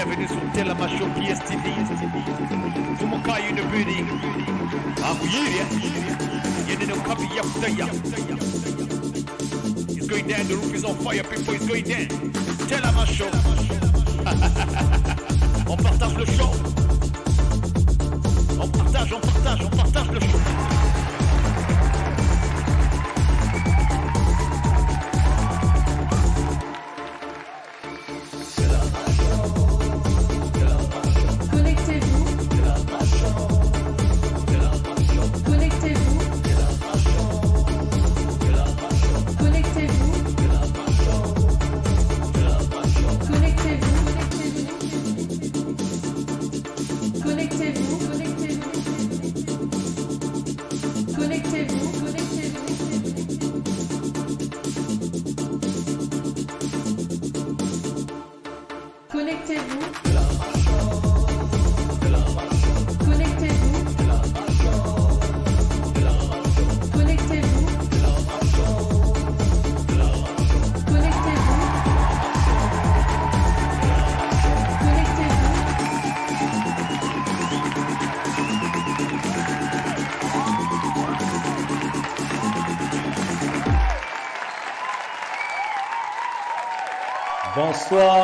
Bienvenue sur Telamacho PSTV. Fumokai in the building. It's going down, the roof is on fire, people, it's going down. Telamacho. On partage le show. On partage le show.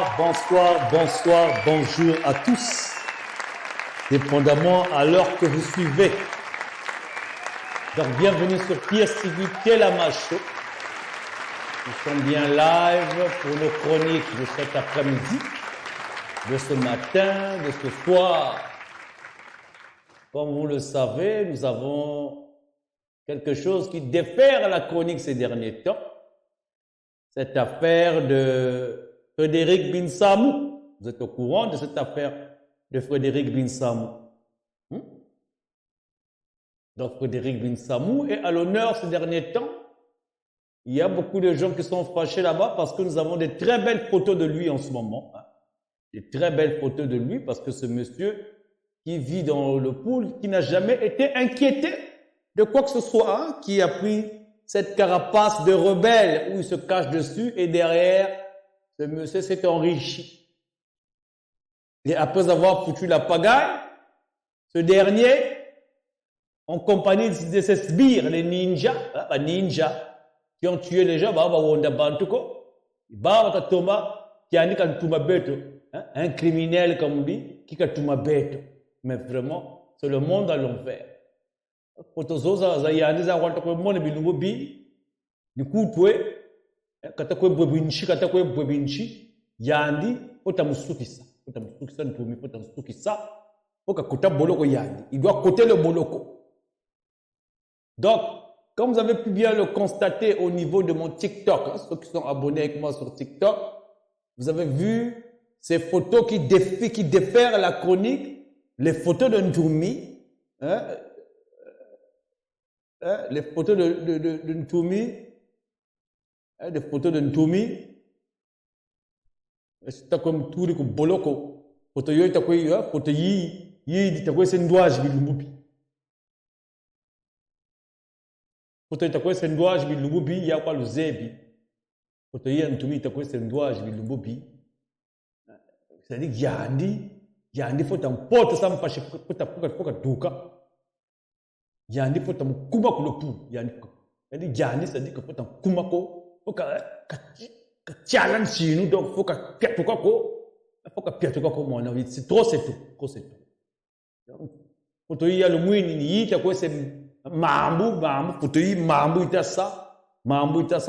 Bonsoir, bonjour à tous, dépendamment à l'heure que vous suivez. Donc, bienvenue sur PSTV Telamacho. Nous sommes bien live pour nos chroniques de cet après-midi, de ce matin, de ce soir. Comme vous le savez, nous avons quelque chose qui défère la chronique ces derniers temps. Cette affaire de Frédéric Binsamou. Vous êtes au courant de cette affaire de Frédéric Binsamou. Donc Frédéric Binsamou est à l'honneur ces derniers temps. Il y a beaucoup de gens qui sont fâchés là-bas parce que nous avons des très belles photos de lui en ce moment. Des très belles photos de lui parce que ce monsieur qui vit dans le pool, qui n'a jamais été inquiété de quoi que ce soit, qui a pris cette carapace de rebelle où il se cache dessus et derrière, ce monsieur s'est enrichi. Et après avoir foutu la pagaille, ce dernier, en compagnie de ses sbires, les ninjas, qui ont tué les gens, un criminel comme lui, qui a tout ma bête. Mais vraiment, c'est le monde à l'envers. Katakwe bwebinchi yandi otamusukisa ntumi otamusukisa okakota boloko yandi, il doit coter le boloko. Donc comme vous avez pu bien le constater au niveau de mon TikTok, ceux qui sont abonnés avec moi sur TikTok, vous avez vu ces photos qui défèrent la chronique, les photos de Ntumi, les photos de Ntumi. Des photos de Ntumi, c'est comme tout le boloko, photo yo itakuwa photo yi itakuwa sendouage bilumbubi, photo itakuwa sendouage bilumbubi ya kwa luzebi, photo yi Ntumi itakuwa sendouage bilumbubi, c'est-à-dire yandi faut t'emporter ça me fâche faut duka, yandi faut t'emkuma kulopu, yandi c'est-à-dire que faut t'emkuma ko faut que challenge chez nous, donc faut que mon avis, c'est trop, c'est tout. Faut y aller le moins ni t'as quoi c'est mambu, faut y mambu ita ça,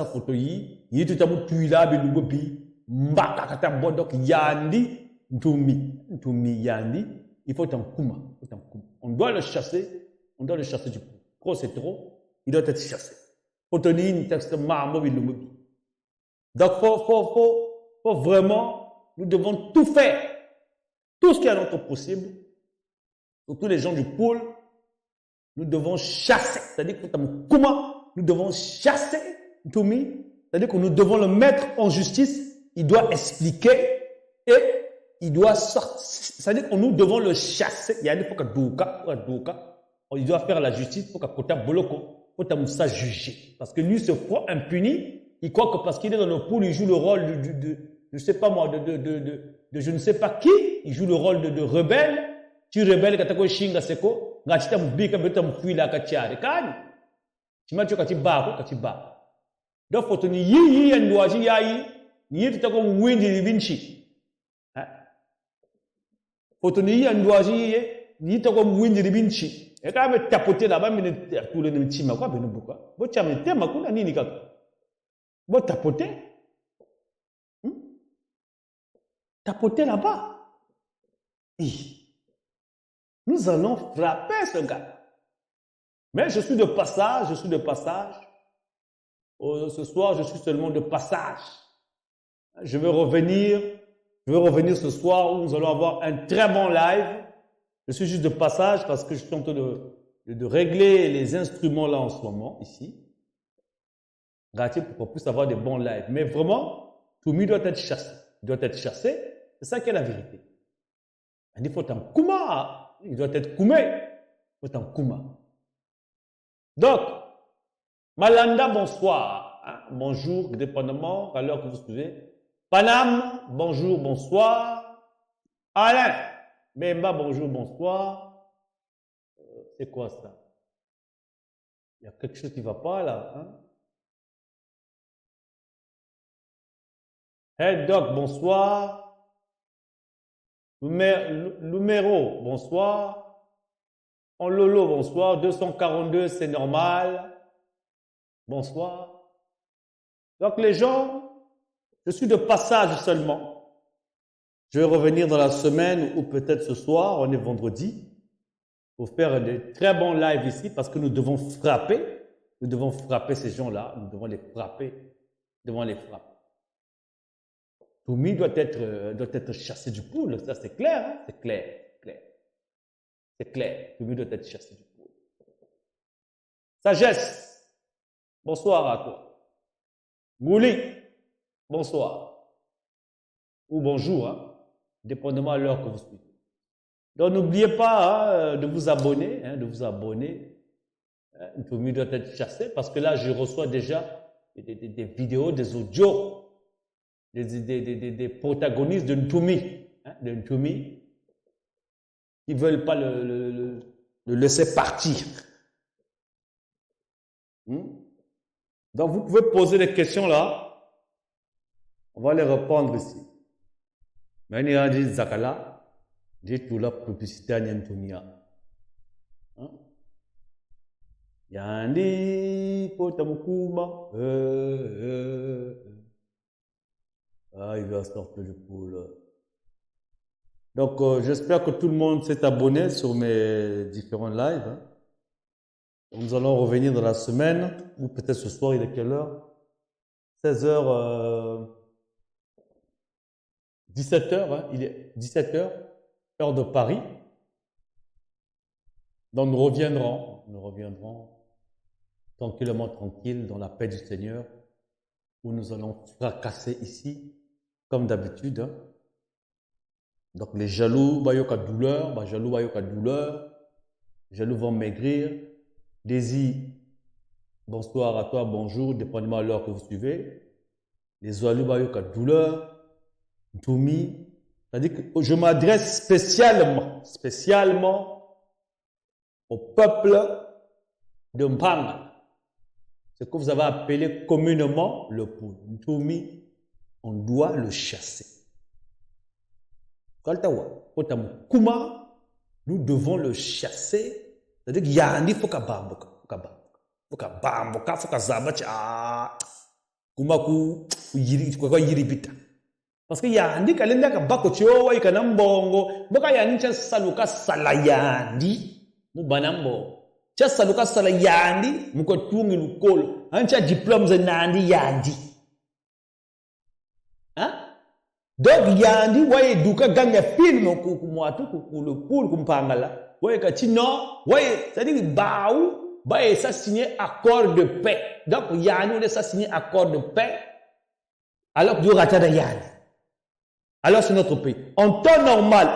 faut y tout t'as tu là bilubi, mbaka kata bodok yandi, ntumi yandi, il faut t'en kuma. On doit le chasser du coup. Trop c'est trop, il doit être chassé. Texte donc, faut vraiment, nous devons tout faire, tout ce qui est à notre possible, surtout les gens du pôle, nous devons chasser, c'est-à-dire que nous devons chasser Ntumi, c'est-à-dire que nous devons le mettre en justice, il doit expliquer et il doit sortir, c'est-à-dire que nous devons le chasser, il y a des fois il doit faire la justice pour que Boloko faut juger. Parce que lui se croit impuni. Il croit que parce qu'il est dans le pool, il joue le rôle je sais pas moi, de je ne sais pas qui, il joue le rôle de rebelle, tu rebelles quand tu shinga seko, ngati ta mbika beta mfuila kachare, kani. Tu m'as dit que tu bats, que tu bats. Donc, faut tenir yi en doaji yayi, ni tu comme windi di vinci. Faut tenir en doaji ni tu comme windi di vinci. Et quand même tapoter là-bas, mais tout le monde tima quoi, ben pourquoi? Bon, tu as mis tema kuna nini kaka. Bon, tapoter. Tapoter là-bas. Nous allons frapper ce gars. Mais je suis de passage, ce soir, je suis seulement de passage. Je veux revenir ce soir où nous allons avoir un très bon live. Je suis juste de passage parce que je suis en train de régler les instruments là en ce moment, ici. Gratuit pour qu'on puisse avoir des bons lives. Mais vraiment, tout le monde doit être chassé. C'est ça qui est la vérité. Il faut un kouma. Il doit être koumé. Il faut un kouma. Donc, Malanda, bonsoir. Bonjour, dépendamment à l'heure que vous suivez. Panam, bonjour, bonsoir. Alain, Bemba, bonjour, bonsoir. C'est quoi ça? Il y a quelque chose qui ne va pas là. Hey Doc, bonsoir. Lumero, bonsoir. En Lolo, bonsoir. 242, c'est normal. Bonsoir. Donc les gens, je suis de passage seulement. Je vais revenir dans la semaine ou peut-être ce soir, on est vendredi, pour faire de très bons lives ici parce que nous devons frapper. Nous devons frapper ces gens-là. Nous devons les frapper. Nous devons les frapper. Toumi doit être chassé du poule. Ça, c'est clair. Hein? C'est clair. C'est clair. Toumi doit être chassé du poule. Sagesse. Bonsoir à toi. Mouli. Bonsoir. Ou bonjour. Hein? Dépendamment à l'heure que vous suivez. Donc, n'oubliez pas de vous abonner. Toumi doit être chassé parce que là, je reçois déjà des vidéos, des audios. Des protagonistes de Ntoumi, qui ne veulent pas le laisser partir. Donc, vous pouvez poser des questions là. On va les répondre ici. Mais il y a des Zakala, j'ai tout la publicité à Ntoumia. Yandi Potamukuma. Il va sortir le poule. Donc, j'espère que tout le monde s'est abonné sur mes différents lives. Hein. Nous allons revenir dans la semaine, ou peut-être ce soir, il est quelle heure? 16h, 17h, hein. Il est 17h, heure de Paris. Donc, nous reviendrons tranquille, dans la paix du Seigneur, où nous allons fracasser ici, comme d'habitude. Hein. Donc les jaloux, jaloux vont maigrir. Désir, bonsoir à toi, bonjour, dépendamment à l'heure que vous suivez. Les jaloux, douleur. Toumi, c'est-à-dire que je m'adresse spécialement au peuple de Mpanga. Ce que vous avez appelé communément le poule. Toumi, on doit le chasser. Kuma, nous devons le chasser. C'est-à-dire qu'il y a un il faut qu'il parce qu'il y a un dit qu'il y a un bako chio il y a un bongo boka ya ni saluka salayandi mubanambo cha saluka salayandi muko tungi lukolo ancha diplômes nandi yandi. Hein? Donc yandi waye duka ganga film kumwatu le poule kumpangala waye kachino waye c'est-à-dire baou baye ça signer accord de paix. Donc yandi on ça signer accord de paix alors que Dieu rata yandi. Alors c'est notre pays. En temps normal,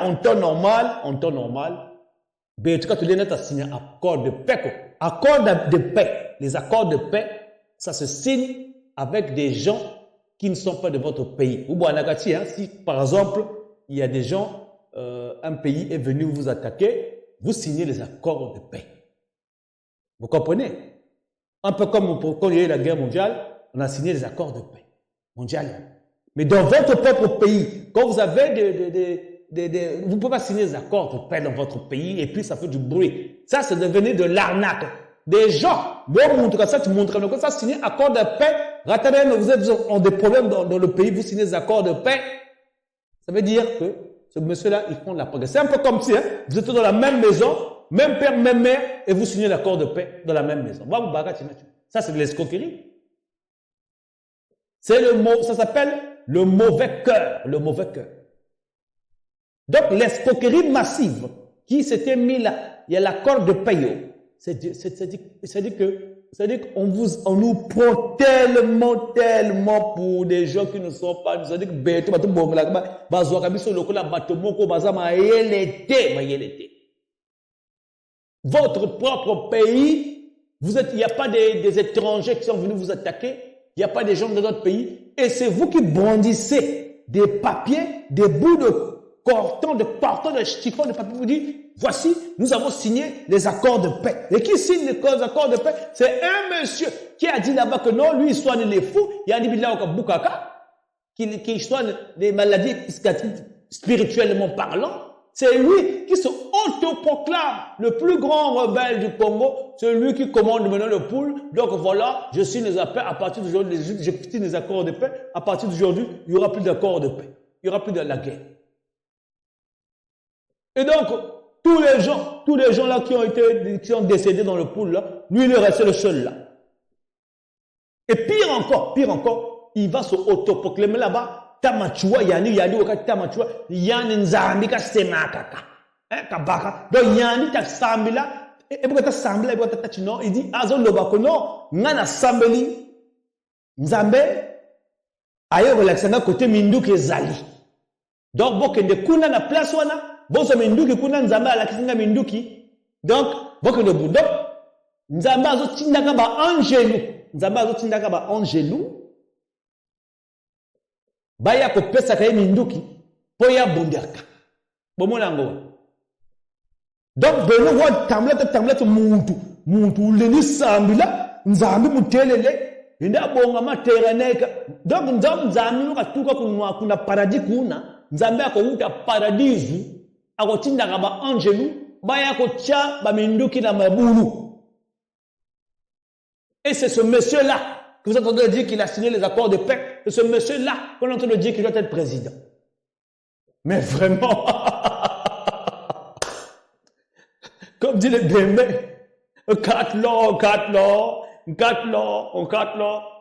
ben tu as signé accord de paix. Accord de paix. Les accords de paix, ça se signe avec des gens qui ne sont pas de votre pays. Ou Nagati, hein, si par exemple, il y a des gens, un pays est venu vous attaquer, vous signez les accords de paix. Vous comprenez? Un peu comme quand il y a eu la guerre mondiale, on a signé les accords de paix mondialement. Mais dans votre propre pays, quand vous avez vous ne pouvez pas signer des accords de paix dans votre pays et puis ça fait du bruit. Ça, c'est devenu de l'arnaque. Des gens, bon, montre comme ça, tu montres comme ça, signer accord de paix. Rattabé, vous êtes en des problèmes dans le pays, vous signez des accords de paix. Ça veut dire que ce monsieur-là, ils font de la progrès. C'est un peu comme si hein, vous êtes dans la même maison, même père, même mère, et vous signez l'accord de paix dans la même maison. Ça, c'est de l'escroquerie. C'est le mot, ça s'appelle le mauvais cœur. Le mauvais cœur. Donc, l'escroquerie massive qui s'était mis là, il y a l'accord de paix. C'est-à-dire qu'on nous prend tellement pour des gens qui ne sont pas. C'est-à-dire que votre propre pays, il n'y a pas des étrangers qui sont venus vous attaquer, il n'y a pas des gens de notre pays, et c'est vous qui brandissez des papiers, des bouts de carton, de chiffon, de papier, vous dites, voici, nous avons signé les accords de paix. Et qui signe les accords de paix? C'est un monsieur qui a dit là-bas que non, lui, il soigne les fous, il y a dit là au Bukaka, qui soigne les maladies spirituellement parlant. C'est lui qui se autoproclame le plus grand rebelle du Congo. C'est lui qui commande maintenant le poule. Donc voilà, je signe les appels. À partir d'aujourd'hui, je signe les accords de paix. À partir d'aujourd'hui, il n'y aura plus d'accords de paix. Il n'y aura plus de la guerre. Et donc, tous les gens là qui sont décédés dans le pool là, lui, il est resté le seul là. Et pire encore, il va se autoproclamer là-bas. Tamachua, yani wakati tamachua, yani nzambi ka semakaka. Kabaka. Donc yani ta sambila, et pourquoi ta sambila, et pourquoi ta tachino, il dit, azo lobako non, ngana sambeli, nzambe, ayo relaxanga côté minduki zali. Donc, bokende kuna na place wana, boso minduki kuna nzambe ala kisinga minduki. Donc, bokende budo, nzambe azo tindaka ba angelu. Nzambe azo tindaka ba angelu. Baya ko pesa kaye minduki po ya bonderka bomona ngo donc de nouveau tamlete muntu leni sambila nzambi mutelele inda bonga materaneka donc nzambi ukatuka kuna paradis kuna nzambi akouta paradisu akotinda ba angelu baya ko tia ba minduki na mabulu. Et c'est ce monsieur là que vous êtes en train de dire qu'il a signé les accords de paix, c'est ce monsieur-là qu'on est en train de dire qu'il doit être président. Mais vraiment, comme dit les Bémés, 4 lots.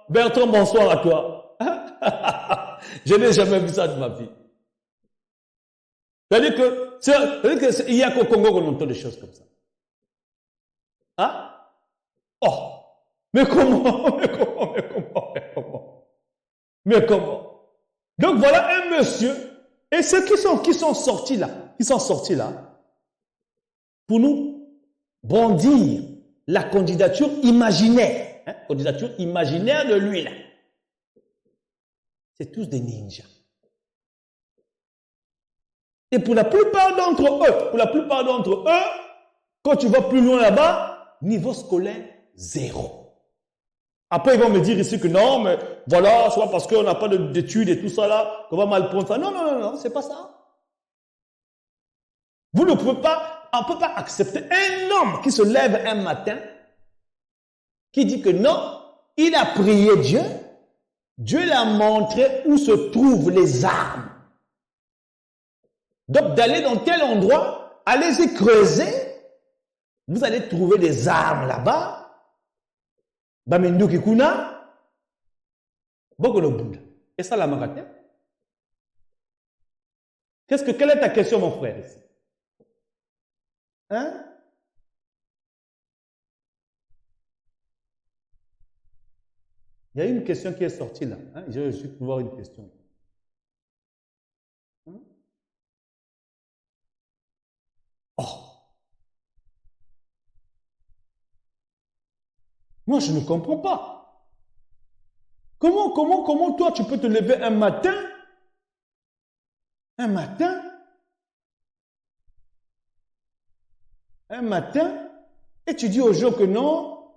Bertrand, bonsoir à toi. Je n'ai jamais vu ça de ma vie. C'est-à-dire qu'il y a qu'au Congo qu'on entend des choses comme ça. Hein? Oh! Mais comment? Donc voilà un monsieur, et ceux qui sont sortis là, pour nous brandir la candidature imaginaire, de lui là. C'est tous des ninjas. Et pour la plupart d'entre eux, quand tu vas plus loin là-bas, niveau scolaire, 0. Après, ils vont me dire ici que non, mais voilà, soit parce qu'on n'a pas d'études et tout ça là, qu'on va mal prendre ça. Non, c'est pas ça. On ne peut pas accepter un homme qui se lève un matin, qui dit que non, il a prié Dieu, Dieu l'a montré où se trouvent les armes. Donc, d'aller dans tel endroit, allez-y creuser, vous allez trouver des armes là-bas. Bamenduki kuna bokolo bunda. Et ça la magate. Quelle est ta question, mon frère ici? Hein? Il y a une question qui est sortie là. Hein? Je vais juste voir une question. Hein? Oh! Moi, je ne comprends pas. Comment toi tu peux te lever un matin, et tu dis aux gens que non,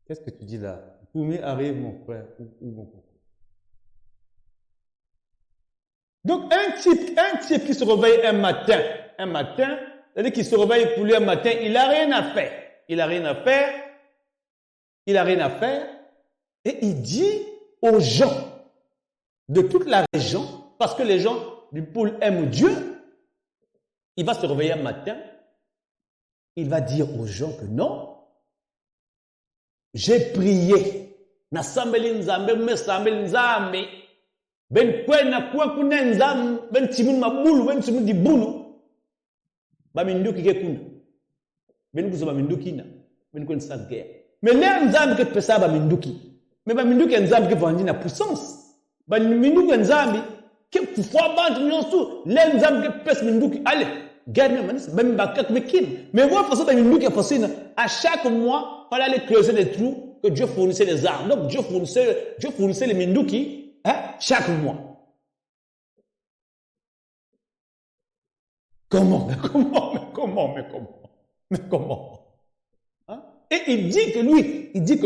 qu'est-ce que tu dis là? Poumi arrive, mon frère, ou mon frère. Donc, un type qui se réveille un matin, c'est-à-dire qu'il se réveille pour lui un matin, il n'a rien à faire, et il dit aux gens de toute la région, parce que les gens du pôle aiment Dieu, il va se réveiller un matin, il va dire aux gens que non, j'ai prié. Na sambeli nzambe me sambeli nzambe. Ben kwe na kwe kuna nzambe ben timun mabulu ben timun di bulu. Ba minduki ke kuna. Ben kuzo ba minduki na. Ben kwen sa guerre. Mais les nzambe ke pesa ba minduki. Mais ba minduki nzambe ke vandi na puissance. Ba minduki nzambe ke kufwa bantu nyonso. Les nzambe ke pesa minduki. Allez, guerre mais ben ba kak mekin. Mais moi façon ba minduki fasina à chaque mois il fallait aller creuser des trous que Dieu fournissait les armes. Donc Dieu fournissait les minduki chaque mois. Comment? Hein? Et il dit que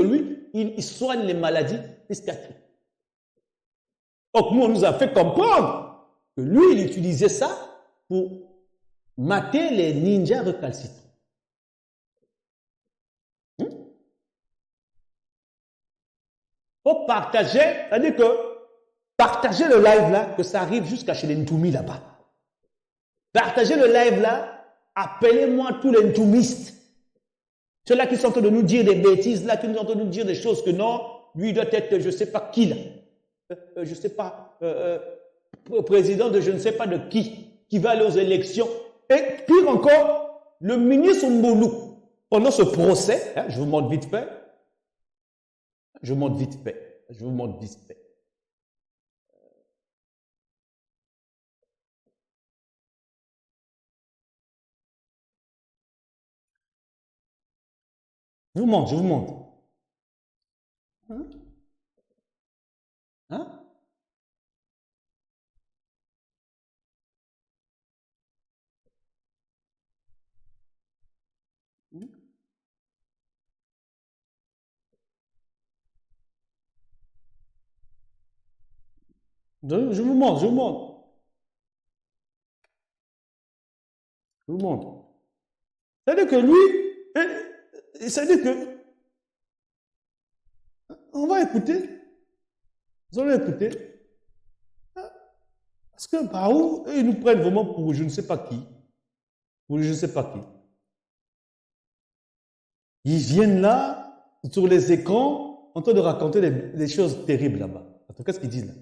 lui, il soigne les maladies psychiatriques. Donc nous, on nous a fait comprendre que lui, il utilisait ça pour mater les ninjas récalcitrants. Faut partager, c'est-à-dire que partager le live là, que ça arrive jusqu'à chez les Ntoumi là-bas. Partagez le live là, appelez-moi tous les Ntoumistes. Ceux-là qui sont en train de nous dire des bêtises, là, qui nous sont en train de nous dire des choses que non, lui doit être, je ne sais pas qui là. Je ne sais pas, président de je ne sais pas de qui va aller aux élections. Et pire encore, le ministre Mboulou, pendant ce procès, je vous montre vite fait. Je vous montre vite fait. Je vous montre. Hein? Je vous montre. C'est-à-dire que lui, c'est-à-dire que on va écouter. Vous allez écouter. Parce que par où ils nous prennent vraiment pour je ne sais pas qui. Ils viennent là, sur les écrans, en train de raconter des choses terribles là-bas. Attends, qu'est-ce qu'ils disent là?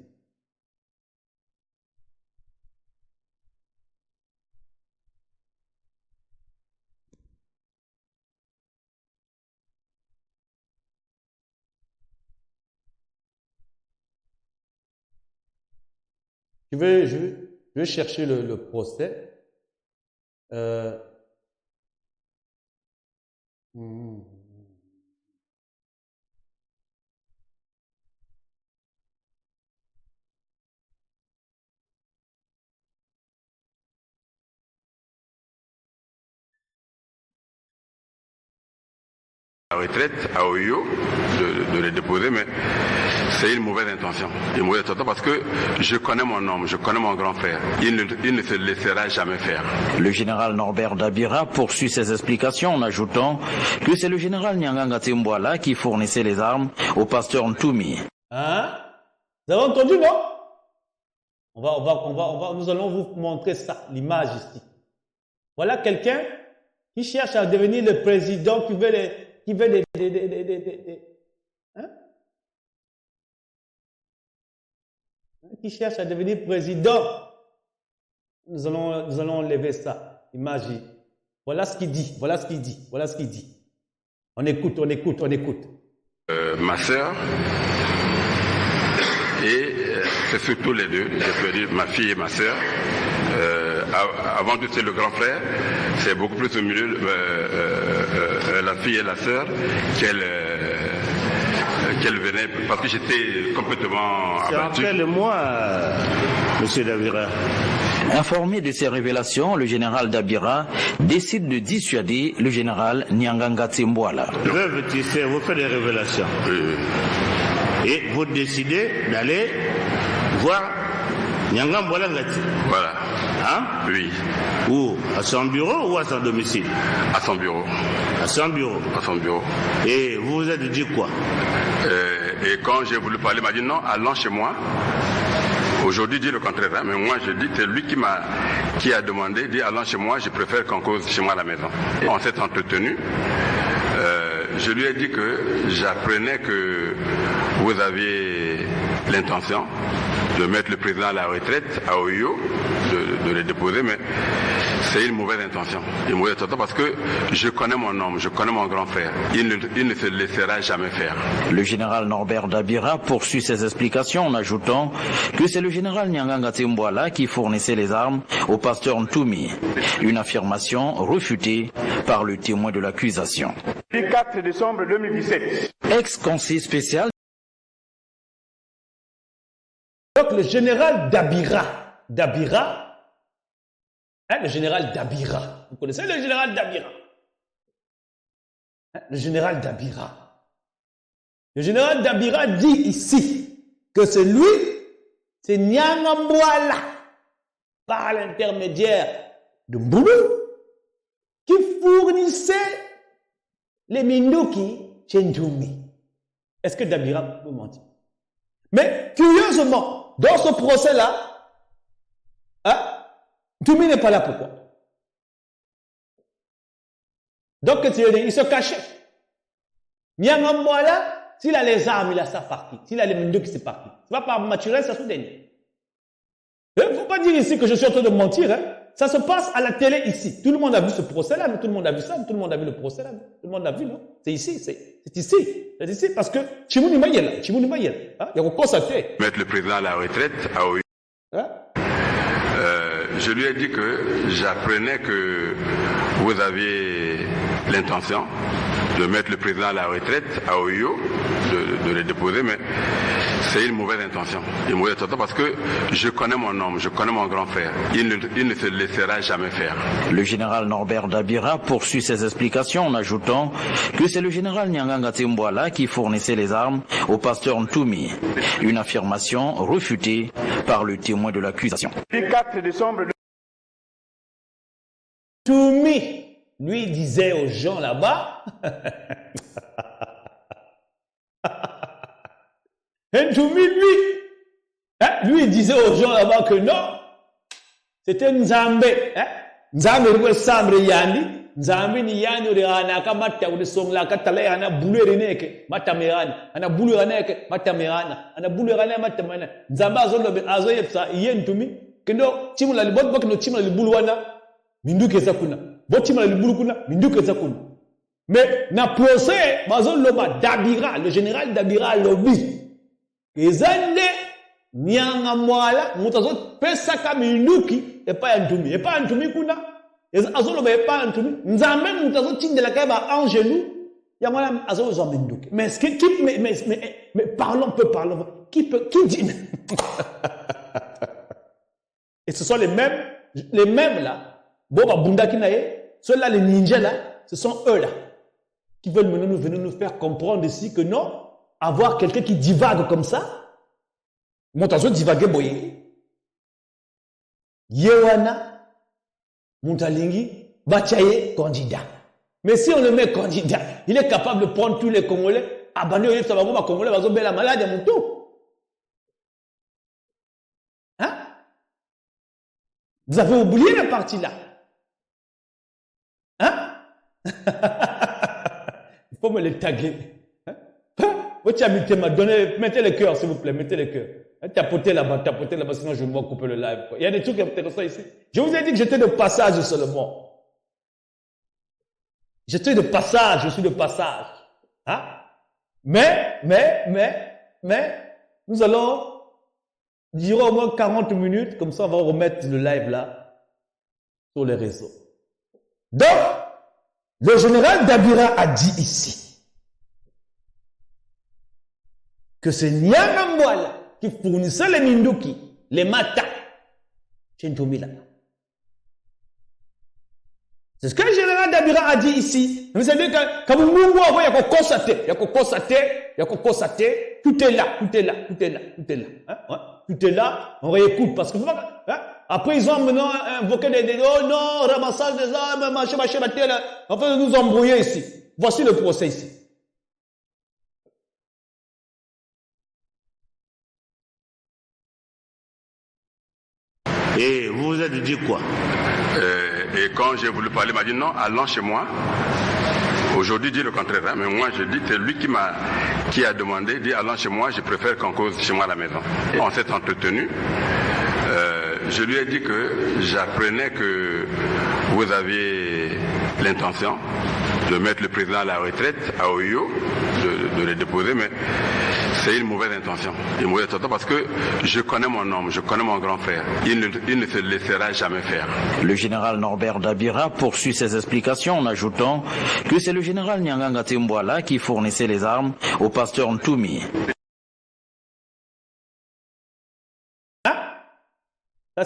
Je vais chercher le procès. La retraite à Oyo de les déposer, mais c'est une mauvaise intention. Parce que je connais mon homme, je connais mon grand frère. Il ne se laissera jamais faire. Le général Norbert Dabira poursuit ses explications en ajoutant que c'est le général Nyanganga Timbwala qui fournissait les armes au pasteur Ntoumi. Hein? Vous avez entendu, non? Nous allons vous montrer ça, l'image ici. Voilà quelqu'un qui cherche à devenir le président, qui veut hein? Qui cherche à devenir président. Nous allons enlever ça. Imagine. Voilà ce qu'il dit. On écoute. Ma sœur et c'est surtout les deux, je peux dire ma fille et ma sœur, avant tout c'est le grand frère, c'est beaucoup plus au milieu la fille et la sœur qu'elle venait, parce que j'étais complètement abattu. Rappelle-moi, monsieur Dabira. Informé de ces révélations, le général Dabira décide de dissuader le général Nyanganga Tsimbwala. Veuve Tissé vous fait des révélations. Et vous décidez d'aller voir Nyanga Mbwala Ngati. Voilà. Hein? Oui. Où? À son bureau ou à son domicile? À son bureau. À son bureau. À son bureau. Et vous vous êtes dit quoi? Et quand j'ai voulu parler, il m'a dit non, allons chez moi. Aujourd'hui, dit le contraire, hein, mais moi je dis, c'est lui qui a demandé, dit allons chez moi, je préfère qu'on cause chez moi à la maison. Et on s'est entretenu. Je lui ai dit que j'apprenais que vous aviez l'intention de mettre le président à la retraite à Oyo, de le déposer, mais c'est une mauvaise intention. Une mauvaise intention parce que je connais mon homme, je connais mon grand frère. Il ne se laissera jamais faire. Le général Norbert Dabira poursuit ses explications en ajoutant que c'est le général Nyanganga Tsimbwala qui fournissait les armes au pasteur Ntoumi. Une affirmation refutée par le témoin de l'accusation. Le 4 décembre 2017. Ex-conseiller spécial. Donc le général Dabira, le général Dabira, vous connaissez le général Dabira? Le général Dabira. Le général Dabira dit ici que c'est lui, c'est Nyanga Mbwala, par l'intermédiaire de Mboulou, qui fournissait les Minduki chez Ntoumi. Est-ce que Dabira peut mentir? Mais curieusement, dans ce procès-là, Ntoumi n'est pas là. Pourquoi? Donc, il se cachait. Nyanga Mbwala, s'il a les armes, il a sa partie. S'il a les Minduki, c'est parti. C'est pas par maturer sa soudaine. Il ne faut pas dire ici que je suis en train de mentir. Hein. Ça se passe à la télé ici. Tout le monde a vu ce procès-là, tout le monde a vu ça, tout le monde a vu le procès-là. Tout le monde l'a vu, non? C'est ici, c'est ici. C'est ici parce que Chimouni Mayel. Il y a constaté. Mettre le président à la retraite à Oyo. Hein? Je lui ai dit que j'apprenais que vous aviez l'intention de mettre le président à la retraite à Oyo, de le déposer, mais c'est une mauvaise intention. Une mauvaise intention parce que je connais mon homme, je connais mon grand frère. Il ne se laissera jamais faire. Le général Norbert Dabira poursuit ses explications en ajoutant que c'est le général Nyanganga Tsimbwala qui fournissait les armes au pasteur Ntoumi. Une affirmation refutée par le témoin de l'accusation. Le 4 décembre. Ntoumi, lui, disait aux gens là-bas, Ntoumi, lui disait aux gens là-bas que non, c'était Nzambe. Nzambe lui sambre yandi, Nzambe ni yandi uri anaka mata uri songla katale ana bulu reneke mata merana, ana bulu reneke mata merana, ana bulu reneke mata merana. Nzambe azo yepsa Ntoumi kendo chimula libot bok no chimula libulu wana minduke zakuna. Bo chimula libulu kuna minduke zakuna. Mais na procès bazon loba Dabira, le général Dabira lobby. Ezande Nyanga Mbwala mutazo pesaka minduki epa Ntoumi. Epa Ntoumi kuna azolo ba epa Ntoumi. Nzambe mutazo tindela kaba angelu ya mwana azolo zo minduki. Mais ce qui mais parlons qui dit et ce sont les mêmes là. Boba Bundaki nae, ceux-là les ninjas là, ce sont eux là qui veulent venir nous faire comprendre ici que non, avoir quelqu'un qui divague comme ça, montazo divague boye. Yewana, Montalingi, Bachaye, candidat. Mais si on le met candidat, il est capable de prendre tous les Congolais, abandonner les Congolais, bazo bela malade à mon tour. Hein? Vous avez oublié la partie là. Hein? Il faut me les taguer. Hein? Mettez le cœur, s'il vous plaît, mettez le cœur. Tapotez là-bas, sinon je vais me couper le live. Il y a des trucs intéressants ici. Je vous ai dit que j'étais de passage seulement. J'étais de passage, je suis de passage. Hein? Mais, nous allons dire au moins 40 minutes, comme ça on va remettre le live là. sur les réseaux. Donc, le général Dabira a dit ici que c'est Nyangambwala qui fournissait les Minduki, les Mata, chez Ntomila. C'est ce que le général Dabira a dit ici. C'est-à-dire que quand vous mourrez, il y a qu'à constater, tout est là. Hein? Ouais. Tout est là, on réécoute parce que hein? Après ils ont maintenant invoqué des oh non, ramassage des armes, machin, enfin nous embrouiller ici. Voici le procès ici. Et vous vous êtes dit quoi? Et quand j'ai voulu parler, il m'a dit non, allons chez moi. Aujourd'hui, dit le contraire, hein, mais moi je dis, c'est lui qui a demandé, dit allons chez moi, je préfère qu'on cause chez moi à la maison. Et on s'est entretenu. Je lui ai dit que j'apprenais que vous aviez l'intention de mettre le président à la retraite, à Oyo, de le déposer, mais c'est une mauvaise intention. Une mauvaise intention parce que je connais mon homme, je connais mon grand frère. Il ne se laissera jamais faire. Le général Norbert Dabira poursuit ses explications en ajoutant que c'est le général Nyanganga Tembouala qui fournissait les armes au pasteur Ntoumi. Là,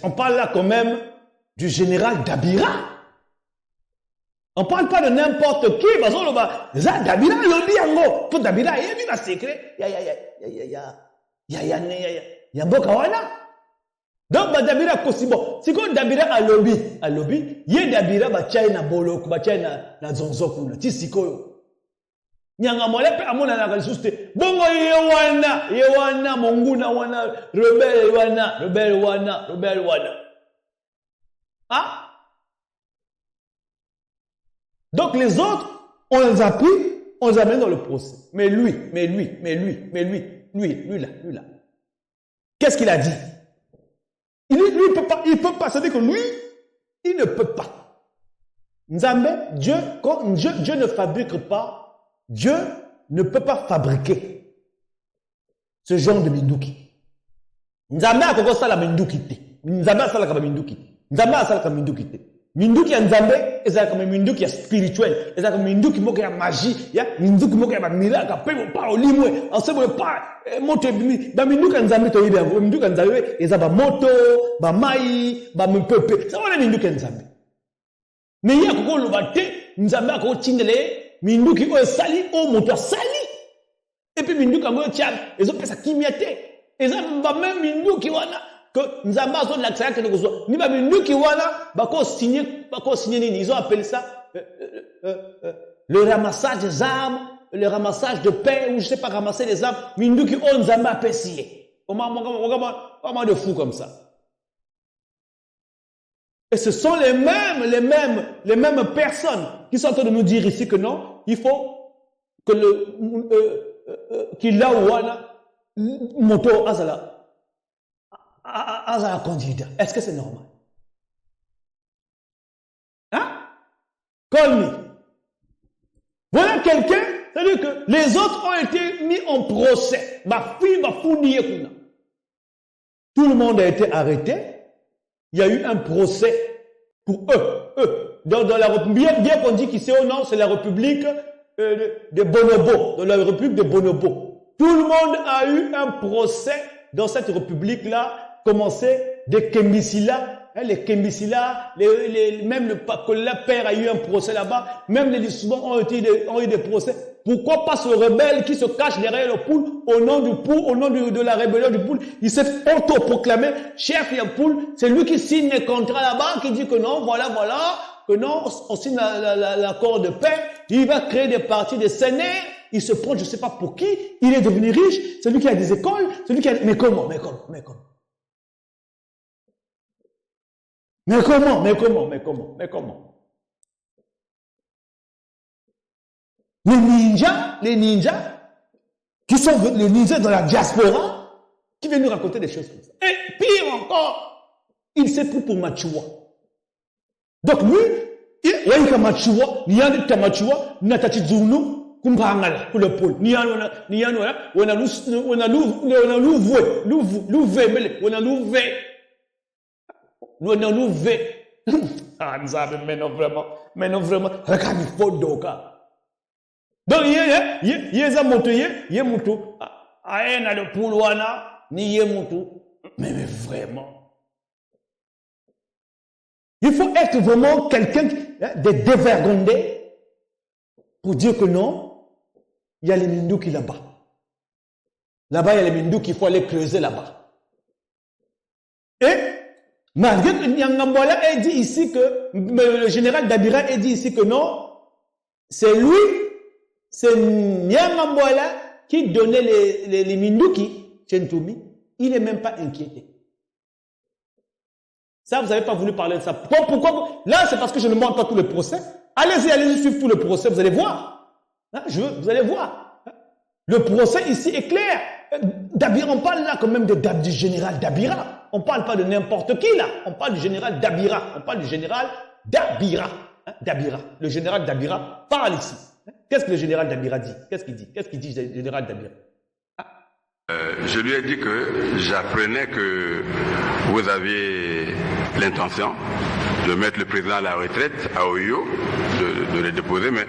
on parle là quand même du général Dabira. On ne parle pas de n'importe qui, parce que Dabira, il dit en pour Dabira, il y a un secret. Il y a un bokawana. Donc, Dabira, c'est bon. Si quand Dabira a lobby, il y a Dabira, China Bolok, China Zonzok, Tisiko. Nyanga mole pe amona na kalisuste bongo yewana monguna wana rebelle wana ah. Donc les autres on les a pris, on les amène dans le procès, mais lui là qu'est-ce qu'il a dit? Il peut pas, c'est-à-dire que lui il ne peut pas. Nzambe, Dieu ne fabrique pas. Dieu ne peut pas fabriquer ce genre de minduki. Nzambe a koko sala minduki te. Nzambe a sala kama minduki. Nzambe a sala kama minduki te. Minduki ya Nzambe, ezala kama minduki ya spirituel. Ezala kama minduki moko ya magie, ya minduki moko ya miracle, pe mo pa olimwe, ensemble pa moto ebimi. Ba minduki ya Nzambe to yeba, minduki ya Nzambe ezala ba moto, ba mai, ba mpepe. Ça va minduki ya Nzambe. Mais ya koko lobate, Nzambe a koko tindele minduki o sali o moto sali et puis minduki ngo tiam ezo pesa kimiate eza ba même minduki wana que nzamba zo la tsaka que ko ni ba minduki wana ba ko signer nini ils ont appelé ça le ramassage des armes, le ramassage de paix ou je sais pas ramasser les armes minduki on nzamba apprécié comment de fou comme ça. Et ce sont les mêmes personnes qui sont en train de nous dire ici que non, il faut que qu'il a ouana moto azala candidat. Est-ce que c'est normal? Hein? Call me. Voilà quelqu'un, c'est-à-dire que les autres ont été mis en procès. Tout le monde a été arrêté. Il y a eu un procès pour eux. Dans la République, bien qu'on dit qu'ici au nord, c'est la République de Bonobo, dans la République de Bonobo. Tout le monde a eu un procès dans cette République-là, commencé des Kembisila, les Kembisila, même le père a eu un procès là-bas, même les Lissouban ont eu des procès. Pourquoi pas ce rebelle qui se cache derrière le poule, au nom de la rébellion du poule, il s'est auto-proclamé chef du poule, c'est lui qui signe les contrats là-bas, qui dit que non, voilà, que non, on signe l'accord de paix, il va créer des partis de sénères, il se prend je sais pas pour qui, il est devenu riche, c'est lui qui a des écoles, c'est lui qui a... Mais comment? Les ninjas, qui sont les ninjas dans la diaspora, qui viennent nous raconter des choses comme ça. Et pire encore, il s'est pris pour Machua. Donc lui, il y a un Machua, il y a un Machua, Natati Zulu, Kumpangala, pour le pôle. Ah, nous avons, mais non, vraiment. Regarde, il faut d'oka. Donc, il y a moto, il y a moto. Ah, il y a le poulouana, ni y a moto. Mais vraiment. Il faut être vraiment quelqu'un de dévergondé pour dire que non, il y a les Mindouki là-bas. Là-bas, il y a les Mindouki, il faut aller creuser là-bas. Et, malgré que Nyangambola ait dit ici que, le général Dabira ait dit ici que non, c'est lui, c'est Nyangambola qui donnait les Mindouki, Chentoumi, il n'est même pas inquiété. Ça, vous n'avez pas voulu parler de ça. Pourquoi? Là, c'est parce que je ne montre pas tout le procès. Allez-y suivre tout le procès, vous allez voir. Hein, vous allez voir. Le procès ici est clair. Dabira, on parle là quand même du général Dabira. On ne parle pas de n'importe qui là. On parle du général Dabira. On parle du général Dabira. Hein, Dabira. Le général Dabira parle ici. Hein, qu'est-ce que le général Dabira dit? Qu'est-ce qu'il dit? Qu'est-ce qu'il dit, le général Dabira? Je lui ai dit que j'apprenais que vous aviez l'intention de mettre le président à la retraite à Oyo, de le déposer, mais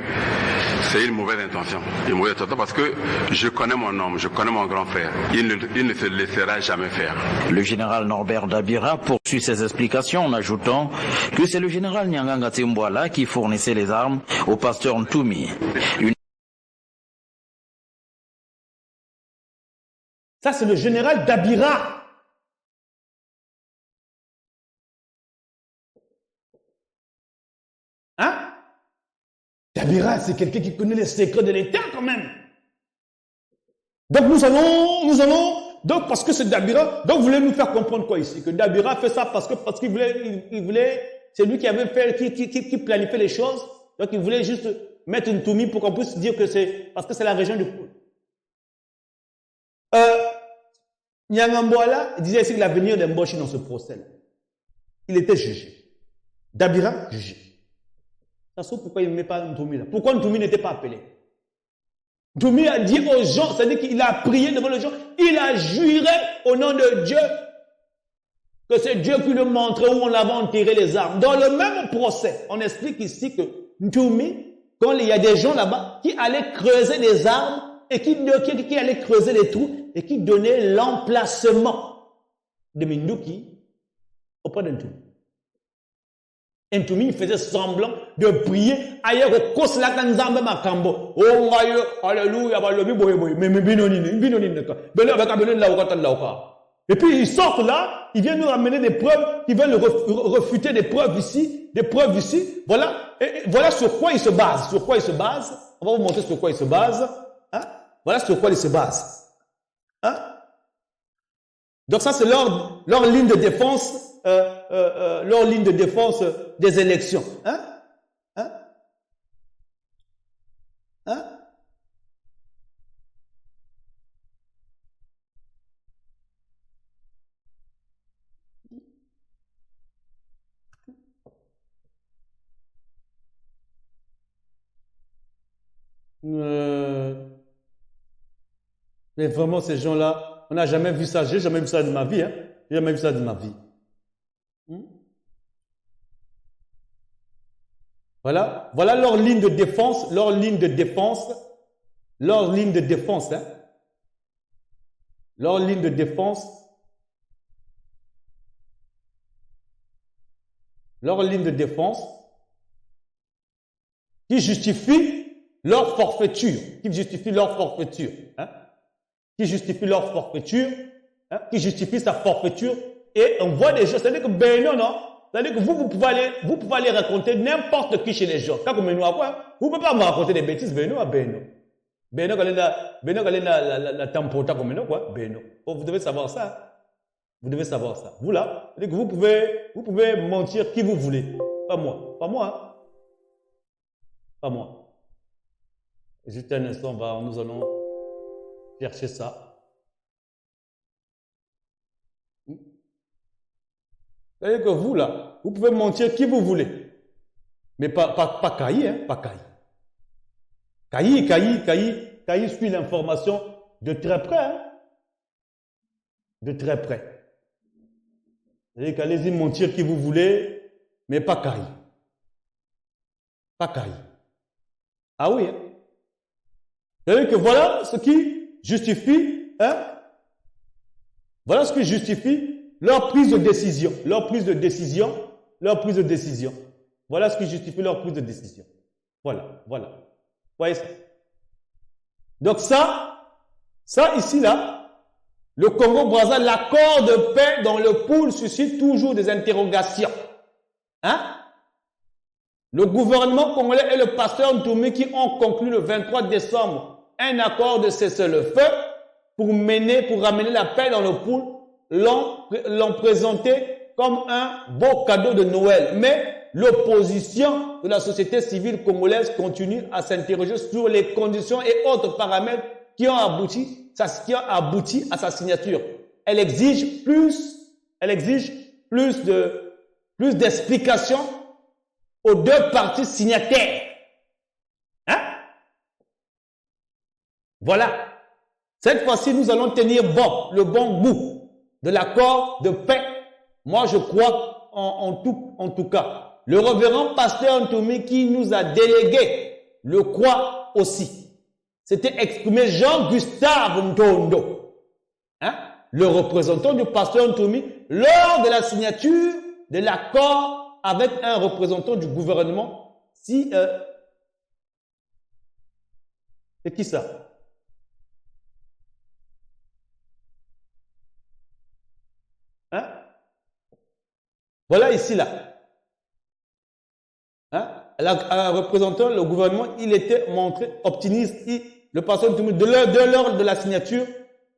c'est une mauvaise intention. Une mauvaise intention parce que je connais mon homme, je connais mon grand frère. Il ne se laissera jamais faire. Le général Norbert Dabira poursuit ses explications en ajoutant que c'est le général Nyanganga Tsimbwala qui fournissait les armes au pasteur Ntoumi. Ça, c'est le général Dabira. Hein? Dabira, c'est quelqu'un qui connaît les secrets de l'État quand même. Donc nous allons, donc parce que c'est Dabira, donc vous voulez nous faire comprendre quoi ici? Que Dabira fait ça parce qu'il voulait, c'est lui qui avait fait, qui planifiait les choses. Donc il voulait juste mettre une Toumi pour qu'on puisse dire que c'est, parce que c'est la région du Poul. Nyangambola disait ici que l'avenir d'Mboshi dans ce procès-là. Il était jugé. Dabira, jugé. Ça se trouve pourquoi il ne met pas Ntoumi là. Pourquoi Ntoumi n'était pas appelé? Ntoumi a dit aux gens, c'est-à-dire qu'il a prié devant les gens, il a juré au nom de Dieu que c'est Dieu qui le montrait où on avait enterré les armes. Dans le même procès, on explique ici que Ntoumi, quand il y a des gens là-bas qui allaient creuser les armes et qui allaient creuser les trous, et qui donnait l'emplacement de Mindouki auprès d'Ntoumi. Ntoumi faisait semblant de prier ailleurs au Koslaka Nzambe Makambo. Oh, alléluia, et puis ils sortent là, ils viennent nous ramener des preuves, ils veulent refuter des preuves ici, voilà, et voilà sur quoi ils se basent. Sur quoi ils se basent? On va vous montrer sur quoi ils se basent. Hein? Voilà sur quoi ils se basent. Hein? Donc ça c'est leur ligne de défense, leur ligne de défense des élections. Hein? Hein? Hein? Mais vraiment ces gens-là, on n'a jamais vu ça. J'ai jamais vu ça de ma vie. Hein? J'ai jamais vu ça de ma vie. Voilà leur ligne de défense, hein? Leur ligne de défense, leur ligne de défense, qui justifie leur forfaiture, hein? Qui justifie sa forfaiture, et on voit des gens, c'est-à-dire que Beno, non? C'est-à-dire que vous pouvez aller raconter n'importe qui chez les gens. Quand vous ne pouvez pas me raconter des bêtises, Beno, quand la tempota comme Beno, quoi, Beno. Oh, vous devez savoir ça. Vous devez savoir ça. Vous là, c'est-à-dire que vous pouvez mentir qui vous voulez. Pas moi. Hein? Pas moi. Juste un instant, nous allons chercher ça. C'est-à-dire que vous, là, vous pouvez mentir qui vous voulez. Mais pas Kayi, hein, pas Kayi. Kayi suit l'information de très près, hein. De très près. C'est-à-dire qu'allez-y mentir qui vous voulez. mais pas Kari. Pas Kari. Ah oui, hein? C'est-à-dire que voilà ce qui justifie, hein? Voilà ce qui justifie leur prise de décision. Leur prise de décision. Leur prise de décision. Voilà ce qui justifie leur prise de décision. Voilà, voilà. Vous voyez ça? Donc ça ici, là, le Congo-Brazza, l'accord de paix dans le pool suscite toujours des interrogations. Hein? Le gouvernement congolais et le pasteur Ntoumi qui ont conclu le 23 décembre un accord de cessez-le-feu pour ramener la paix dans le pool, l'ont présenté comme un beau cadeau de Noël. Mais l'opposition de la société civile congolaise continue à s'interroger sur les conditions et autres paramètres qui ont abouti à sa signature. Elle exige plus d'explications aux deux parties signataires. Hein? Voilà. Cette fois-ci, nous allons tenir le bon bout de l'accord de paix. Moi, je crois en tout cas. Le révérend pasteur Ntoumi qui nous a délégué le croit aussi. C'était exprimé Jean-Gustave Ntondo, hein? Le représentant du pasteur Ntoumi, lors de la signature de l'accord avec un représentant du gouvernement. C'est qui ça? Hein? Voilà ici, là. Hein? Un représentant, le gouvernement, il était montré optimiste. Le pasteur Ntoumi, de l'heure de la signature,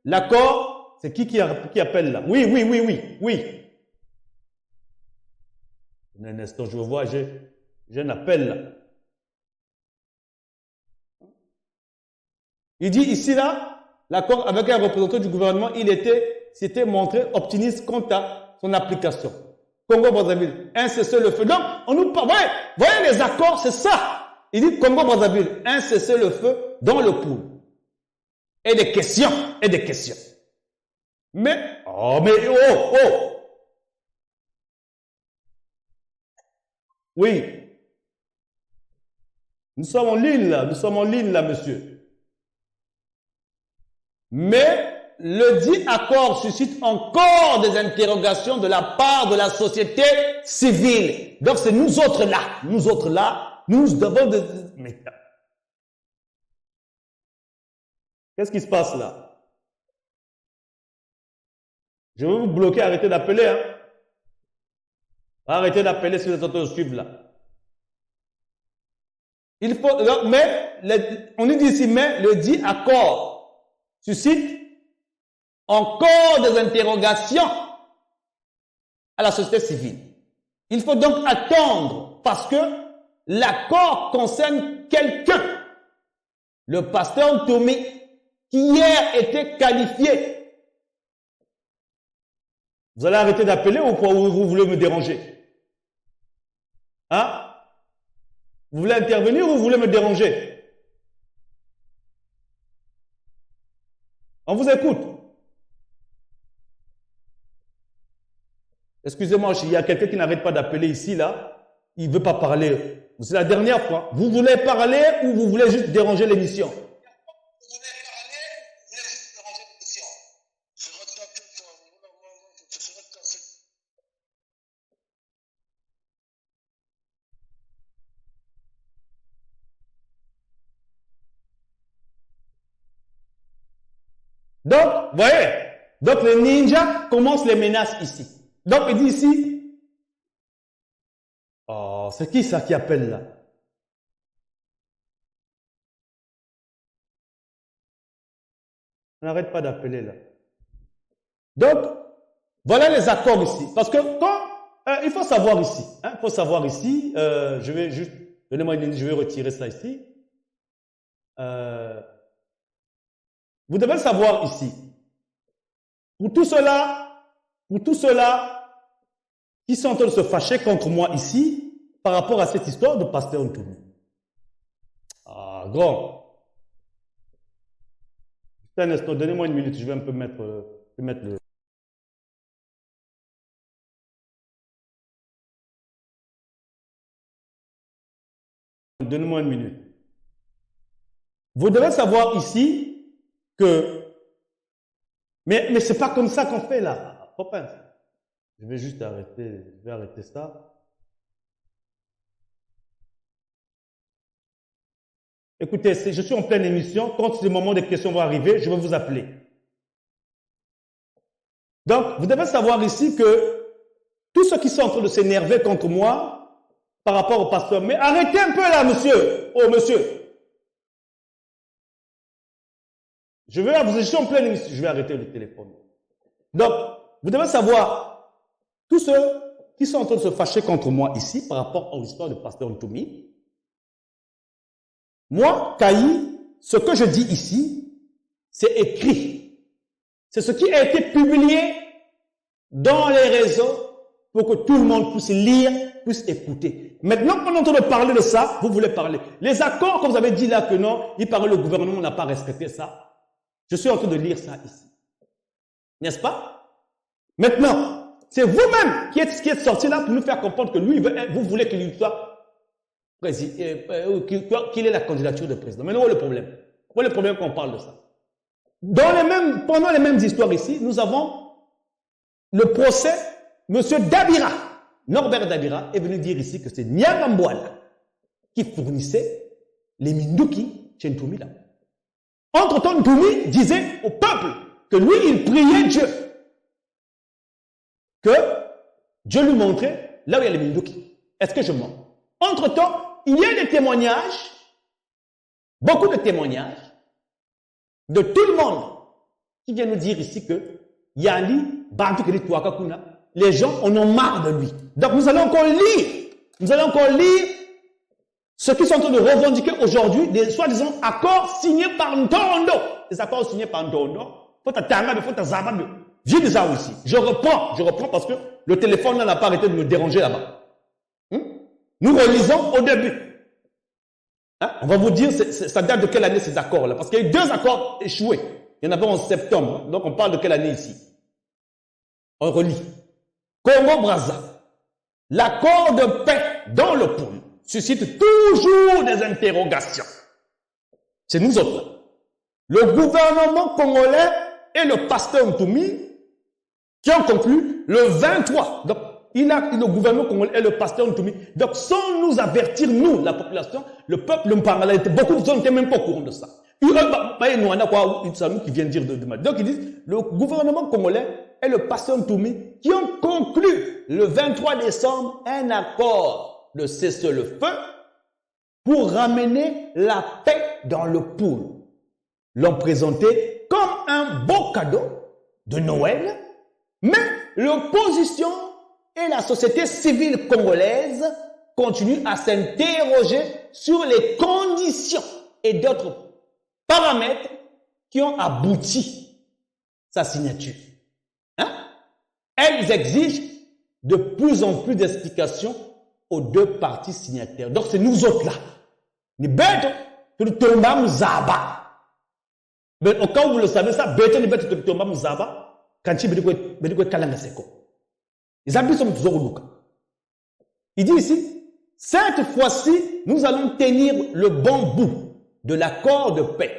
l'accord, c'est qui appelle là? Oui. Un instant, je vois, j'ai un appel là. Il dit ici, là, l'accord avec un représentant du gouvernement, s'était montré optimiste quant à son application. Congo-Brazzaville, un cessez-le-feu. Donc, on nous parle, voyez les accords, c'est ça. Il dit Congo-Brazzaville, un cessez-le-feu dans le pool. Et des questions. Mais, oui. Nous sommes en ligne là, monsieur. Mais, le dit accord suscite encore des interrogations de la part de la société civile. Donc c'est nous autres là, nous devons Mais qu'est-ce qui se passe là? Je vais vous bloquer, arrêtez d'appeler. Hein? Arrêtez d'appeler si vous êtes en train de suivre là. Il faut, on nous dit ici, mais le dit accord suscite encore des interrogations à la société civile. Il faut donc attendre parce que l'accord concerne quelqu'un. Le pasteur Ntoumi, qui hier était qualifié. Vous allez arrêter d'appeler ou vous voulez me déranger? Hein? Vous voulez intervenir ou vous voulez me déranger? On vous écoute. Excusez-moi, il y a quelqu'un qui n'arrête pas d'appeler ici, là. Il ne veut pas parler. C'est la dernière fois. Vous voulez parler ou vous voulez juste déranger l'émission? Vous voulez parler ou vous voulez juste déranger l'émission? Donc, vous voyez, donc les ninjas commencent les menaces ici. Donc, il dit ici, oh, c'est qui ça qui appelle là? On n'arrête pas d'appeler là. Donc, voilà les accords ici. Parce que quand, il faut savoir ici, hein, il faut savoir ici, je vais juste, donnez-moi une minute, je vais retirer ça ici. Vous devez le savoir ici. Pour tout cela qui sont en train de se fâcher contre moi ici, par rapport à cette histoire de pasteur Ntoumi. Ah, grand. Juste un instant, donnez-moi une minute, je vais un peu mettre le... Donne-moi une minute. Vous devez savoir ici que... Mais c'est pas comme ça qu'on fait là. Copain, je vais juste arrêter. Je vais arrêter ça. Écoutez, je suis en pleine émission. Quand le moment des questions va arriver, je vais vous appeler. Donc, vous devez savoir ici que tous ceux qui sont en train de s'énerver contre moi par rapport au pasteur, mais arrêtez un peu là, monsieur. Oh, monsieur. Je suis en pleine émission. Je vais arrêter le téléphone. Donc, vous devez savoir, tous ceux qui sont en train de se fâcher contre moi ici par rapport à l'histoire du pasteur Ntoumi, moi, Kayi, ce que je dis ici, c'est écrit. C'est ce qui a été publié dans les réseaux pour que tout le monde puisse lire, puisse écouter. Maintenant qu'on est en train de parler de ça, vous voulez parler. Les accords que vous avez dit là que non, il paraît le gouvernement n'a pas respecté ça. Je suis en train de lire ça ici. N'est-ce pas? Maintenant, c'est vous-même qui êtes sorti là pour nous faire comprendre que lui, vous voulez qu'il soit qu'il ait la candidature de président. Mais où est le problème? Où est le problème qu'on parle de ça? Pendant les mêmes histoires ici, nous avons le procès, M. Dabira, Norbert Dabira, est venu dire ici que c'est Nyangambouala qui fournissait les Minduki chez Ntoumi là. Entre-temps, Ntoumi disait au peuple que lui, il priait Dieu. Que Dieu lui montrait là où il y a les Minduki. Est-ce que je mens? Entre-temps, il y a des témoignages, beaucoup de témoignages, de tout le monde qui vient nous dire ici que Yali, Bantu Kiri Tuakakuna, les gens en ont marre de lui. Donc nous allons encore lire ce qu'ils sont en train de revendiquer aujourd'hui, des soi-disant accords signés par Ntondo. Les accords signés par Ntondo. Faut t'attendre, faut t'azababe. Viens déjà aussi. Je reprends parce que le téléphone n'a pas arrêté de me déranger là-bas. Nous relisons au début. On va vous dire, ça date de quelle année ces accords-là? Parce qu'il y a eu 2 accords échoués. Il y en avait en septembre. Donc on parle de quelle année ici? On relit. Congo-Brazza. L'accord de paix dans le pôle suscite toujours des interrogations. C'est nous autres. Le gouvernement congolais et le pasteur Ntoumi qui ont conclu le 23. Donc, le gouvernement congolais et le pasteur Ntoumi. Donc, sans nous avertir, nous, la population, le peuple Mpangala, beaucoup de gens n'étaient même pas au courant de ça. Qui vient dire de donc, ils disent, le gouvernement congolais et le pasteur Ntoumi qui ont conclu le 23 décembre un accord de cessez-le-feu pour ramener la paix dans le pôle. L'ont présenté comme un beau cadeau de Noël, mais l'opposition et la société civile congolaise continuent à s'interroger sur les conditions et d'autres paramètres qui ont abouti sa signature. Elles exigent de plus en plus d'explications aux 2 parties signataires. Donc c'est nous autres là. Ni bête, tu tombes à Mzaba. Mais au cas où vous le savez ça, bête ni bête tu tombes à Mzaba, quand tu veux kalanga seko. Les habits sont Zorouluka. Il dit ici, cette fois-ci, nous allons tenir le bon bout de l'accord de paix.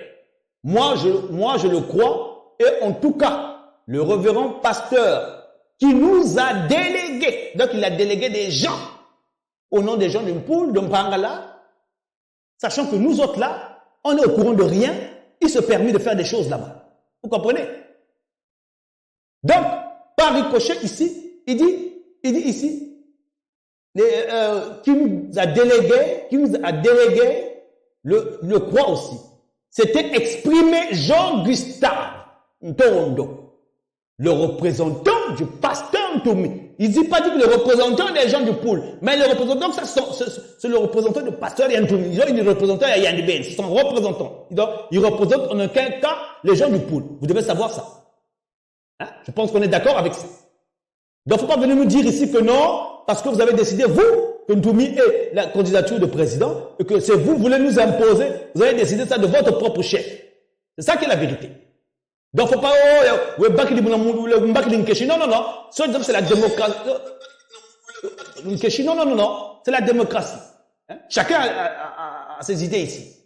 Moi, je le crois, et en tout cas, le révérend pasteur qui nous a délégués, donc il a délégué des gens, au nom des gens d'une poule, d'un Mpangala, sachant que nous autres là, on est au courant de rien, il se permet de faire des choses là-bas. Vous comprenez? Donc, par ricochet ici, il dit ici, qui nous a délégué, le croix aussi. C'était exprimé Jean-Gustave Ntondo, le représentant du pasteur Ntoumi. Il ne dit pas que le représentant des gens du pôle, mais le représentant, c'est le représentant du pasteur Ntoumi. Il est le représentant de Yann Ben, c'est son représentant. Il représente en aucun cas les gens du pôle. Vous devez savoir ça. Je pense qu'on est d'accord avec ça. Donc, il ne faut pas venir nous dire ici que non, parce que vous avez décidé, vous, que Ntoumi est la candidature de président, et que c'est vous voulez nous imposer, vous avez décidé ça de votre propre chef. C'est ça qui est la vérité. Donc, il ne faut pas, non, c'est la démocratie. Non, c'est la démocratie. Hein? Chacun a ses idées ici.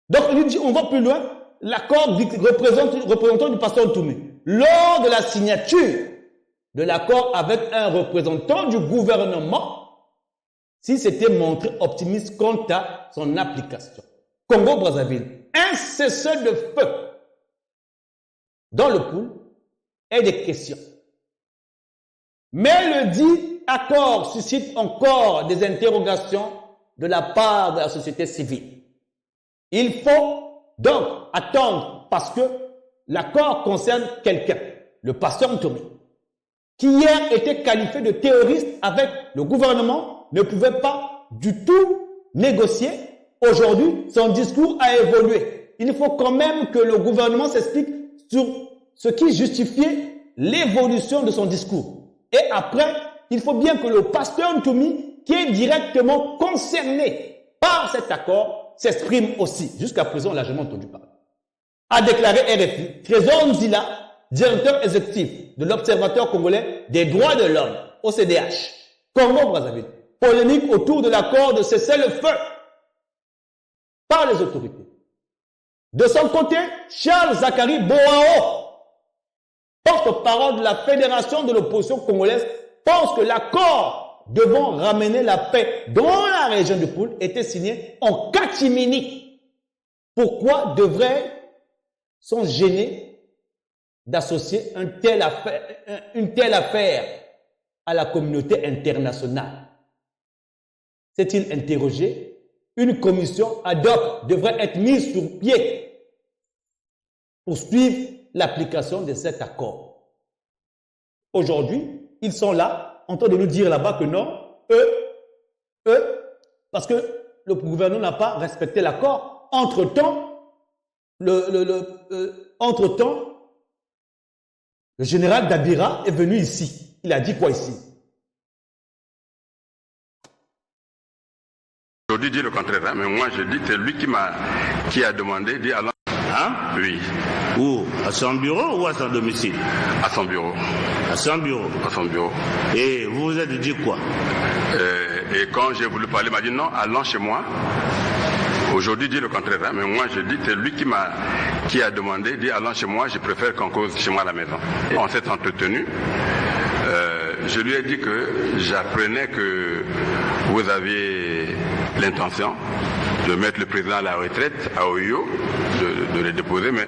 Donc, il dit, on va plus loin. L'accord représentant du pasteur Ntoumi. Lors de la signature de l'accord avec un représentant du gouvernement, s'il s'était montré optimiste quant à son application. Congo-Brazzaville, un cessez-le-feu dans le pool est des questions. Mais le dit accord suscite encore des interrogations de la part de la société civile. Il faut donc attendre parce que l'accord concerne quelqu'un, le pasteur Ntoumi, qui hier était qualifié de terroriste avec le gouvernement, ne pouvait pas du tout négocier. Aujourd'hui, son discours a évolué. Il faut quand même que le gouvernement s'explique sur ce qui justifiait l'évolution de son discours. Et après, il faut bien que le pasteur Ntoumi, qui est directement concerné par cet accord, s'exprime aussi. Jusqu'à présent, on l'a jamais entendu parler. A déclaré RFI, Trésor Nzila, directeur exécutif de l'Observatoire congolais des droits de l'homme, OCDH, Congo-Brazzaville. Polémique autour de l'accord de cessez-le-feu par les autorités. De son côté, Charles Zachary Boao, porte-parole de la Fédération de l'opposition congolaise, pense que l'accord devant ramener la paix dans la région du Poul était signé en catimini. Pourquoi devrait-on gêner d'associer une telle affaire à la communauté internationale? S'est-il interrogé? Une commission ad hoc devrait être mise sur pied pour suivre l'application de cet accord. Aujourd'hui, ils sont là, en train de nous dire là-bas que non, parce que le gouvernement n'a pas respecté l'accord. Entre-temps, le général Dabira est venu ici. Il a dit quoi ici? Aujourd'hui dit le contraire, hein, mais moi je dis c'est lui qui a demandé, dit alors. Hein? Oui. Où? À son bureau ou à son domicile? À son bureau. À son bureau. À son bureau. Et vous vous êtes dit quoi? Et quand j'ai voulu parler, il m'a dit non, allons chez moi. Aujourd'hui dit le contraire, hein, mais moi je dis c'est lui qui a demandé, dit allons chez moi, je préfère qu'on cause chez moi à la maison. Et on s'est entretenu. Je lui ai dit que j'apprenais que vous aviez l'intention de mettre le président à la retraite, à Oyo, de le déposer, mais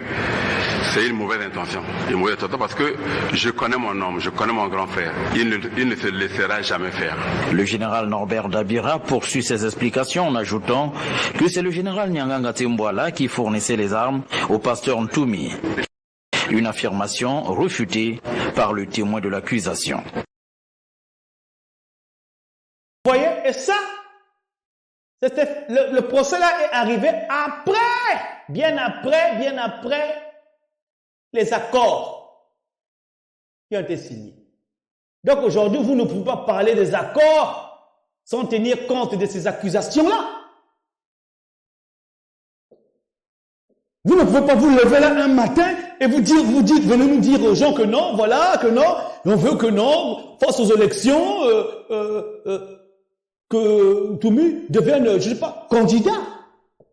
c'est une mauvaise intention. Une mauvaise intention parce que je connais mon homme, je connais mon grand frère. Il ne se laissera jamais faire. Le général Norbert Dabira poursuit ses explications en ajoutant que c'est le général Nyanganga Timbwala qui fournissait les armes au pasteur Ntoumi. Une affirmation refutée par le témoin de l'accusation. Vous voyez, et ça, le procès là est arrivé bien après les accords qui ont été signés. Donc aujourd'hui, vous ne pouvez pas parler des accords sans tenir compte de ces accusations-là. Vous ne pouvez pas vous lever là un matin et vous dites, venez nous dire aux gens que non, voilà, que non, on veut que non, face aux élections, que Ntoumi devienne, je ne sais pas, candidat.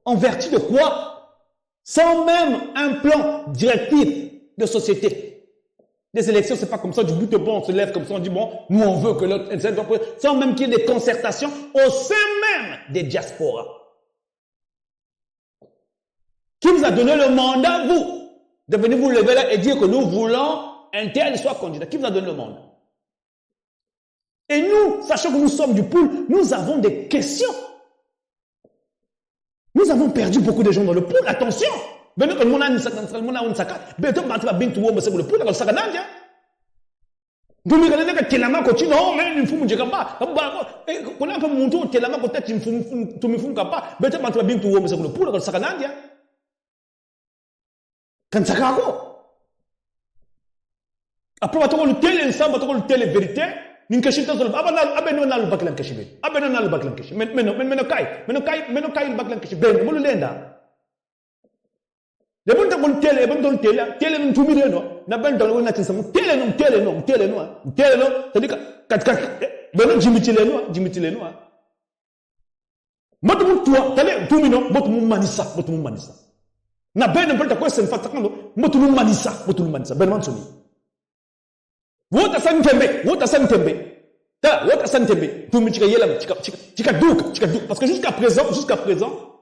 En vertu de quoi? Sans même un plan directif de société. Les élections, c'est pas comme ça, du bout de bon, on se lève comme ça, on dit bon, nous on veut que l'autre, sans même qu'il y ait des concertations au sein même des diasporas. Qui vous a donné le mandat, vous, de venir vous lever là et dire que nous voulons un tel soit candidat? Qui vous a donné le mandat? Et nous, sachant que nous sommes du pool, nous avons des questions. Nous avons perdu beaucoup de gens dans le pool. Attention! Après, on va le télé vérité. Ninkashita zolo abeno na lubaklan kashibe abeno na lubaklan kashibe meno kai lubaklan kashibe mulu lenda le bonta kon tele bon don tele ntumi reno na ben don wona tinsa tele no tadika kat beno jimitile no Motu toi, t'allais tout mino, motu manisa. Na ben n'importe quoi c'est fatakando, motu manisa. Ben mansoni. Wota santembe. Ta wota santembe. Tout mi chika yela, chika duka. Parce que jusqu'à présent,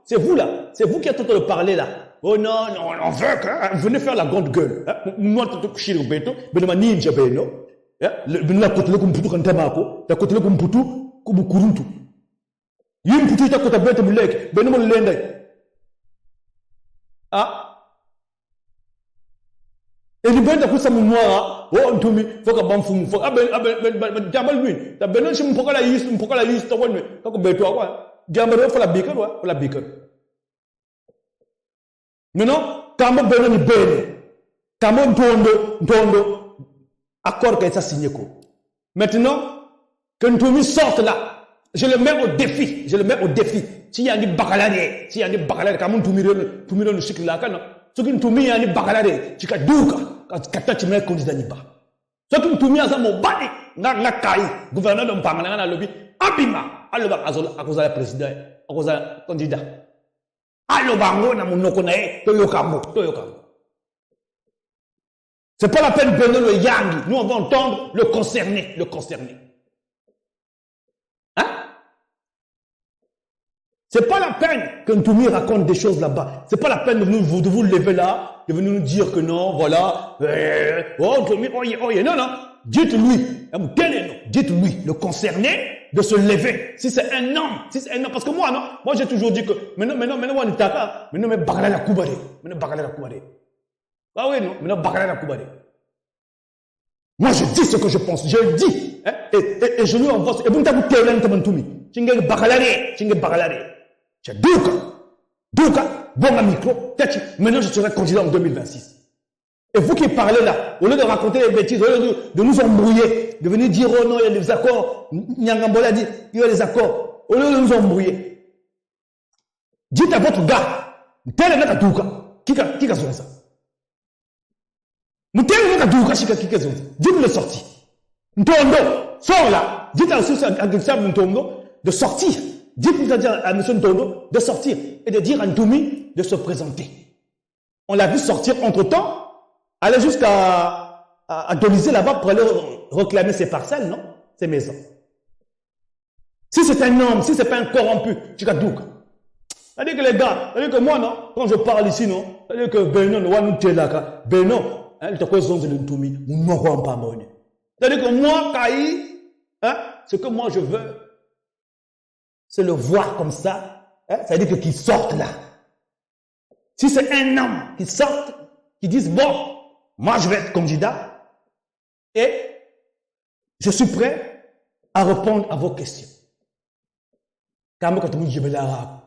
c'est vous là, c'est vous qui êtes en train de parler là. Oh non, on veut que, venez faire la grande gueule. Moi, tu te couches le béton, ben ma ninja beno. Ben la côté le kumputu kantamako, la côté le kumputu kubukuruntu. Yim putu ta côté bête mulek, ben mo lenda. Ah. Et du ben ta kusa mumwa, oh ntumi, foka bamfumu, foka ben jamal lui. Ta benon chim foka la yis, ta wonne, kako beto akwa. Jamal fa la bika wa, la bika. Maintenant, Kamo Beno ni Bene. Kamo Ntondo, accord qui a signé. Maintenant, que Ntoumi sorte là, je le mets au défi. Si y a des bakalade, Kamo Ntoumi le cycle là, ce qui Ntoumi y a des bakalade, tu as douka, quand tu mets candidat Niba. Ce qui Ntoumi a ça mon bani, n'a kai, gouverneur de Mpangana na lobby, abima, alors à cause de la président, à cause de la candidat. C'est pas la peine de donner le yang. Nous, on va entendre le concerné. Hein? C'est pas la peine que Ntoumi raconte des choses là-bas. C'est pas la peine de vous lever là, de venir nous dire que non, voilà. Ntoumi, non. Dites-lui, le concerné, de se lever. Si c'est un homme, parce que moi j'ai toujours dit que, maintenant, on est à mais bagala la koubare. Ah oui, non, maintenant, bagala la koubare. Moi, je dis ce que je pense, je le dis, hein, et je lui envoie, et vous n'avez pas de Ntoumi. Chingue bagalare. C'est Douka, bon micro, maintenant je serai candidat en 2026. Et vous qui parlez là, au lieu de raconter les bêtises, au lieu de nous embrouiller, de venir dire oh non, il y a des accords, Nyangambola dit il y a des accords, au lieu de nous embrouiller, dites à votre gars, tel est notre douka, qui a fait ça? Tel est notre douka, qui a fait ça? Dites-le sortir. Ntondo, sors là. Dites à Gustave Ntondo de sortir. Dites à M. Ntondo de sortir et de dire à Ntoumi de se présenter. On l'a vu sortir entre-temps. Aller jusqu'à Dolisé là-bas pour aller réclamer ses parcelles, non? Ses maisons. Si c'est un homme, si c'est pas un corrompu, tu as douka. C'est-à-dire que les gars, c'est-à-dire que moi, non? Quand je parle ici, non? C'est-à-dire que Benon, il te cause de l'Ntoumi, c'est-à-dire que moi, Kaï, hein? Ce que moi je veux, c'est le voir comme ça, hein? C'est-à-dire qu'il sorte là. Si c'est un homme qui sorte, qui dise, bon, moi, je vais être candidat et je suis prêt à répondre à vos questions. Quand vous dites, je vais l'arabe.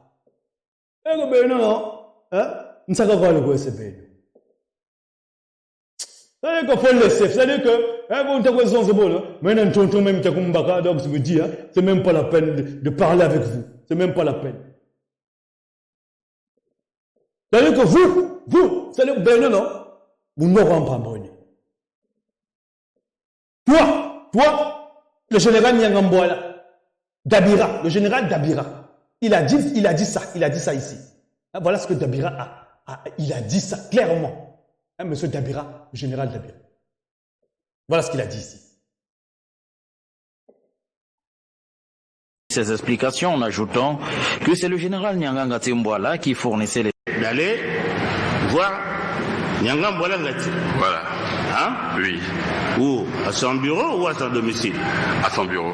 Eh, non, hein? Nous savons pas le quoi c'est bien. C'est-à-dire qu'il faut le laisser. C'est-à-dire que, vous avez raison, c'est bon, maintenant, tonton, même, tu as comme baka, donc, je me dis, c'est même pas la peine de parler avec vous. C'est même pas la peine. C'est-à-dire que vous, c'est-à-dire que, non. Vous n'aurez pas brûlé. Toi, le général Nyangambola, le général Dabira, il a dit ça ici. Voilà ce que Dabira il a dit ça clairement. Monsieur Dabira, le général Dabira. Voilà ce qu'il a dit ici. Ces explications en ajoutant que c'est le général Nyanganga Tembouala qui fournissait les... D'aller voir Nyangambouala Ngati. Voilà. Hein? Oui. Où? À son bureau ou à son domicile? À son bureau.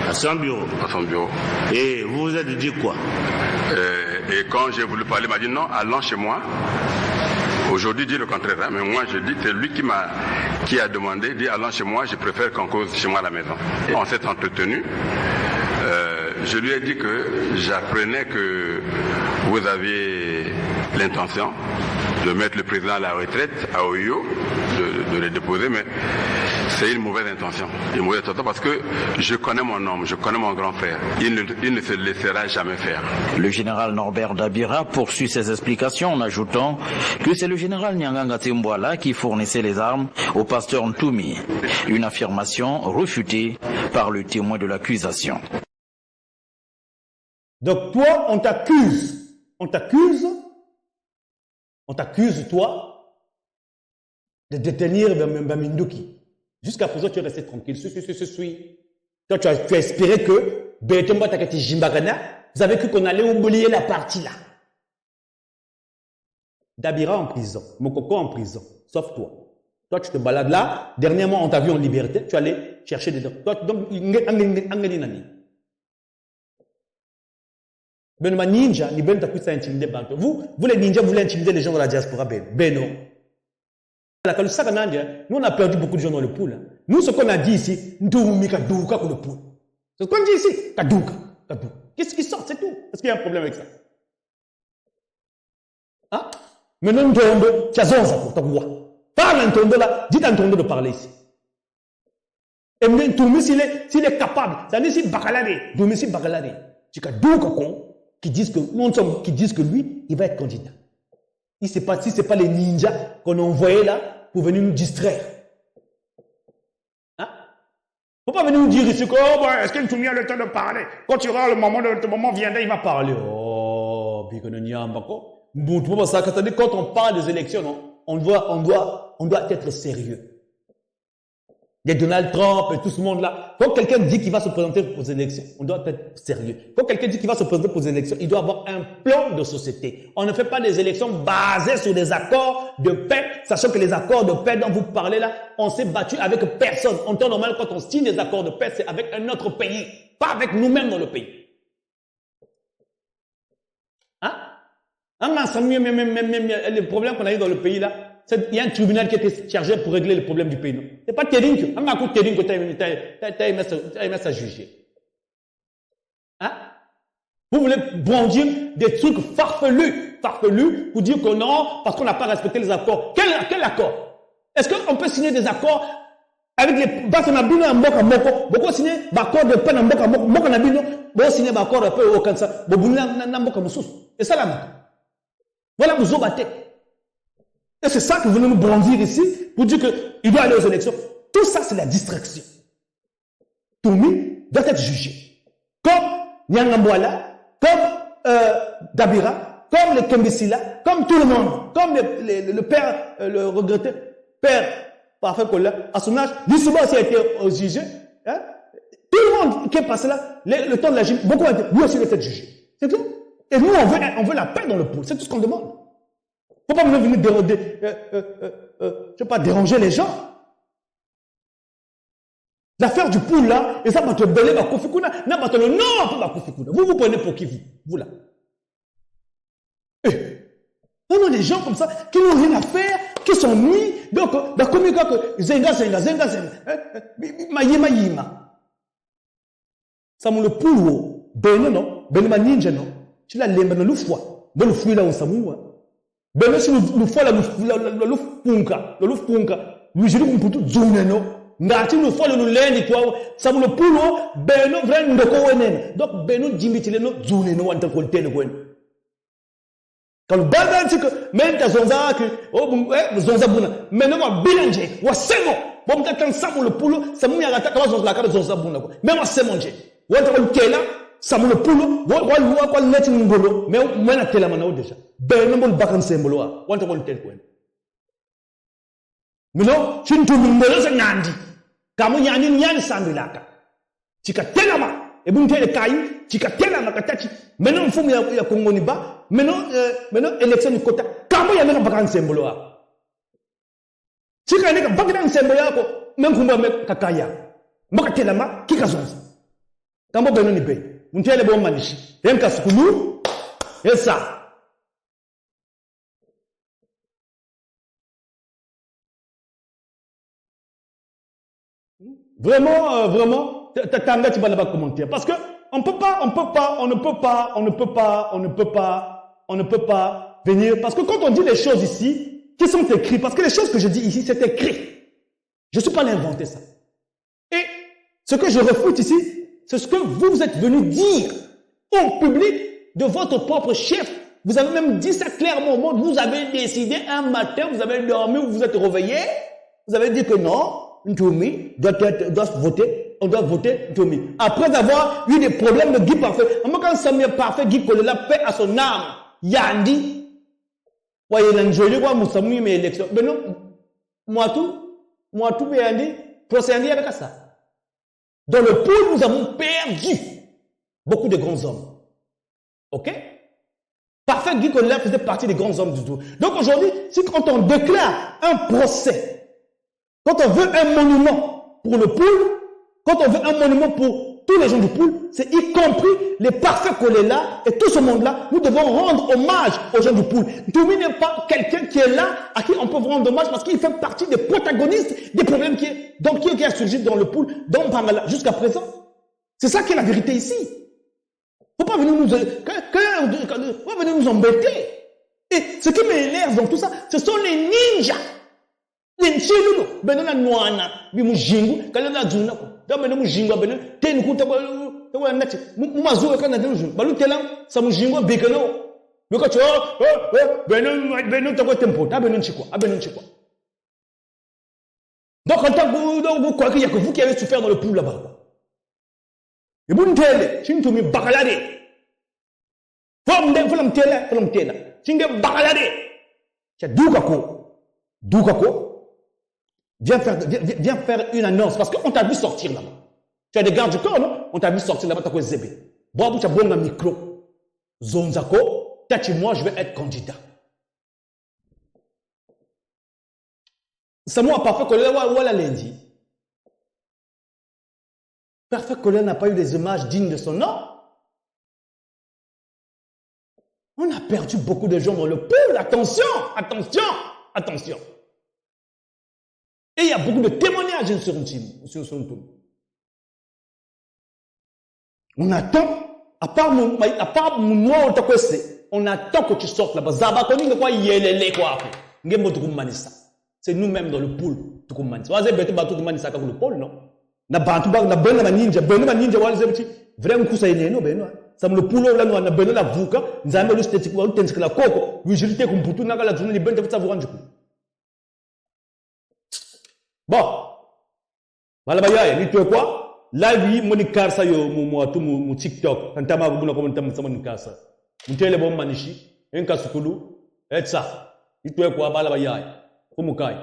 À son bureau. À son bureau. Et vous vous êtes dit quoi? Et quand j'ai voulu parler, il m'a dit non, allons chez moi. Aujourd'hui, dit le contraire, hein, mais moi je dis, c'est lui qui a demandé, dit allons chez moi, je préfère qu'on cause chez moi à la maison. Et on s'est entretenu. Je lui ai dit que j'apprenais que vous aviez l'intention de mettre le président à la retraite à Oyo, de le déposer, mais c'est une mauvaise intention. Une mauvaise intention parce que je connais mon homme, je connais mon grand frère. Il ne se laissera jamais faire. Le général Norbert Dabira poursuit ses explications en ajoutant que c'est le général Nyanganga Tembouala qui fournissait les armes au pasteur Ntoumi. Une affirmation refutée par le témoin de l'accusation. Donc toi, on t'accuse, toi, de détenir Minduki. Jusqu'à présent, tu es resté tranquille. Suis. Toi, tu as espéré que Betomba Takati Jimbagana, vous avez cru qu'on allait oublier la partie là. Dabira en prison, Mokoko en prison, sauf toi. Toi, tu te balades là. Dernièrement, on t'a vu en liberté. Tu allais chercher des... Toi, donc, Benoît ninja, ni ben t'as pu s'intimider banque. Vous les ninjas, vous voulez intimider les gens de la diaspora, Beno. Nous, on a perdu beaucoup de gens dans le pool. Nous, ce qu'on a dit ici, Ndoumika Douka pour le pool. C'est ce qu'on dit ici, Kadouka. Qu'est-ce qui sort, c'est tout. Est-ce qu'il y a un problème avec ça? Hein? Maintenant, Ndoumbe, tu as zonza pour ta voix. Parle un tondo là, dites un tondo de parler ici. Et même Toumi, s'il est capable, ça dit si Bakalade, Toumi, si Bakalade, tu as deux cocons qui disent que lui, il va être candidat. Si ce n'est pas les ninjas qu'on a envoyés là pour venir nous distraire. Hein? Faut pas venir nous dire ici que, oh, bah, est-ce que Toumi a le temps de parler? Quand tu auras le moment viendra, il va parler. Oh, puis qu'on y a un bako. Quand on parle des élections, non? On doit être sérieux. Il y a Donald Trump et tout ce monde-là. Quand quelqu'un dit qu'il va se présenter pour les élections, on doit être sérieux. Quand quelqu'un dit qu'il va se présenter pour les élections, il doit avoir un plan de société. On ne fait pas des élections basées sur des accords de paix, sachant que les accords de paix dont vous parlez là, on s'est battu avec personne. En temps normal, quand on signe des accords de paix, c'est avec un autre pays, pas avec nous-mêmes dans le pays. Hein? Les problèmes qu'on a eu dans le pays là, il y a un tribunal qui était chargé pour régler les problèmes du pays. Ce n'est pas Tering. On a un coup de Tering que tu as aimé ça juger. Hein? Vous voulez brandir des trucs farfelus pour dire que non, parce qu'on n'a pas respecté les accords. Quel accord? Est-ce qu'on peut signer des accords avec les Basanabino en Moka Moko? Beaucoup signer des accords de paix en Moka Moko Nabino, beaucoup signer des accords de paix au Kansa, beaucoup Moka Moussous. Et ça là, voilà, vous obatez. Et c'est ça que vous venez nous brandir ici pour dire qu'il doit aller aux élections. Tout ça, c'est la distraction. Toumi doit être jugé. Comme Nyangambouala, comme Dabira, comme les Kembesila, comme tout le monde, comme le père, le regretté père parfait Kola, à son âge, Lissiba aussi a été jugé. Hein? Tout le monde qui est passé là, le temps de la juge, beaucoup ont été, lui aussi doit être jugé. C'est tout. Et nous, on veut la paix dans le pôle. C'est tout ce qu'on demande. Faut pas venir déranger les gens. L'affaire du poule là, et ça va te donner la Kofikuna, n'a pas le non pour la Kofikuna. Vous prenez pour qui vous là? On a des gens comme ça qui n'ont rien à faire, qui sont mis, donc, la communication que zenga, mayima. Ça m'a le poule, non, ninja non. Tu l'as l'aimé dans le foie, dans le fruit là où ça mouille. Ben si nous fois la punka, nous je dis pour tout zone non. Ngati nous fois le lendi toi, ça me le poulo, ben non vrai ndoko wenen. Donc ben non jimbitile no zone no wanta ko tene ko. Quand le bagan c'est que même ta zonza que zonza buna, mais non wa bilanje, wa semo. Bon t'attends ça pour le poulo, ça me yagata ka zonza la ka zonza buna ko. Mais wa semonje. Wanta ko tela ça me le poulo, wa leti ngolo, mais moi na tela mana déjà. Ben non bakan sembolo wanta ko tel ko. Mais non, tu ne te mets pas nandi. Kamu nyani sandilaka. Tika telama, et vous me kai, tika telama katachi. Maintenant il faut ya Congo ni ba. Maintenant élection du quota. Kamu ya mena bakan sembolo Tika ne ka bakan sembolo ko, même kumba me kakaya. Mbaka telama kikazonza. Kambo beno ni be. Muntele bo manishi. Yenka sukulu. Et ça. Vraiment, t'as tu vas là-bas commenter. Parce que on ne peut pas venir. Parce que quand on dit les choses ici, qui sont écrites, parce que les choses que je dis ici, c'est écrit. Je ne suis pas allé inventer ça. Et ce que je refute ici, c'est ce que vous êtes venu dire au public de votre propre chef. Vous avez même dit ça clairement au monde. Vous avez décidé un matin, vous avez dormi, vous vous êtes réveillé, vous avez dit que non, Ntoumi doit voter on doit voter Ntomi. Après avoir eu des problèmes de Guy Parfait, quand Samuel Parfait, Guy Kolela, paix à son âme, Yandi, ouais, il a enjoyé quoi, Moussamoui, mais élection. Mais non, moi tout, mais Yandi, procédé avec ça. Dans le pool, nous avons perdu beaucoup de grands hommes. Ok? Parfait, Guy Kolela faisait partie des grands hommes du tout. Donc aujourd'hui, si quand on déclare un procès, quand on veut un monument pour le pool, quand on veut un monument pour tous les gens du pool, c'est y compris les parfaits Kolela et tout ce monde-là, nous devons rendre hommage aux gens du pool. Ntoumi n'est pas quelqu'un qui est là, à qui on peut rendre hommage parce qu'il fait partie des protagonistes des problèmes qui a surgi dans le pool, dans Pangala, jusqu'à présent. C'est ça qui est la vérité ici. Faut pas venir faut venir nous embêter. Et ce qui m'énerve dans tout ça, ce sont les ninjas. Les nchilulu, benona nwana, bimujingu, kalena djuna ko. Da benona mujingu benona ten ku tawa nati. Mumazu kana djuna. Balu telam sa mujingu bekano. Beko cho, benona tawa tempo, da benona chikwa, chikwa. Donc en tant que vous croyez qu'il y a que vous qui avez souffert dans le pool là-bas. Et vous n'tele, chintoumi bakalade. Faut m'tela. Chinge bakalade. C'est Doukako. Viens faire une annonce parce qu'on t'a vu sortir là-bas. Tu as des gardes du corps, non? On t'a vu sortir là-bas, t'as quoi zébé. Boabou, tu as bon un micro. Zonzako, t'as moi, je vais être candidat. C'est moi, parfait Kolela, voilà lundi. Parfait Kolela n'a pas eu des images dignes de son nom. On a perdu beaucoup de gens dans le pool. Attention. Et il y a beaucoup de témoignages sur son tour. On attend, à part mon noir, on attend que tu sortes là-bas. C'est nous-mêmes dans le pool. Le pool, non? Vraiment, ça est non, ben ça me le poulo là, nous on a besoin la vuka, nous avons le stade pour tenir la coco, utilité comme pour tout n'a la journée, les bonnes de savoir du coup. Bon, malabaya, ni tu quoi? Là, lui, mon ikarsa yo, mon TikTok, quand t'as ma boule comme t'as mon ikarsa. Mon téléphone manichi, un casukulu, et ça. Ni tu quoi, malabaya, pour mon kai.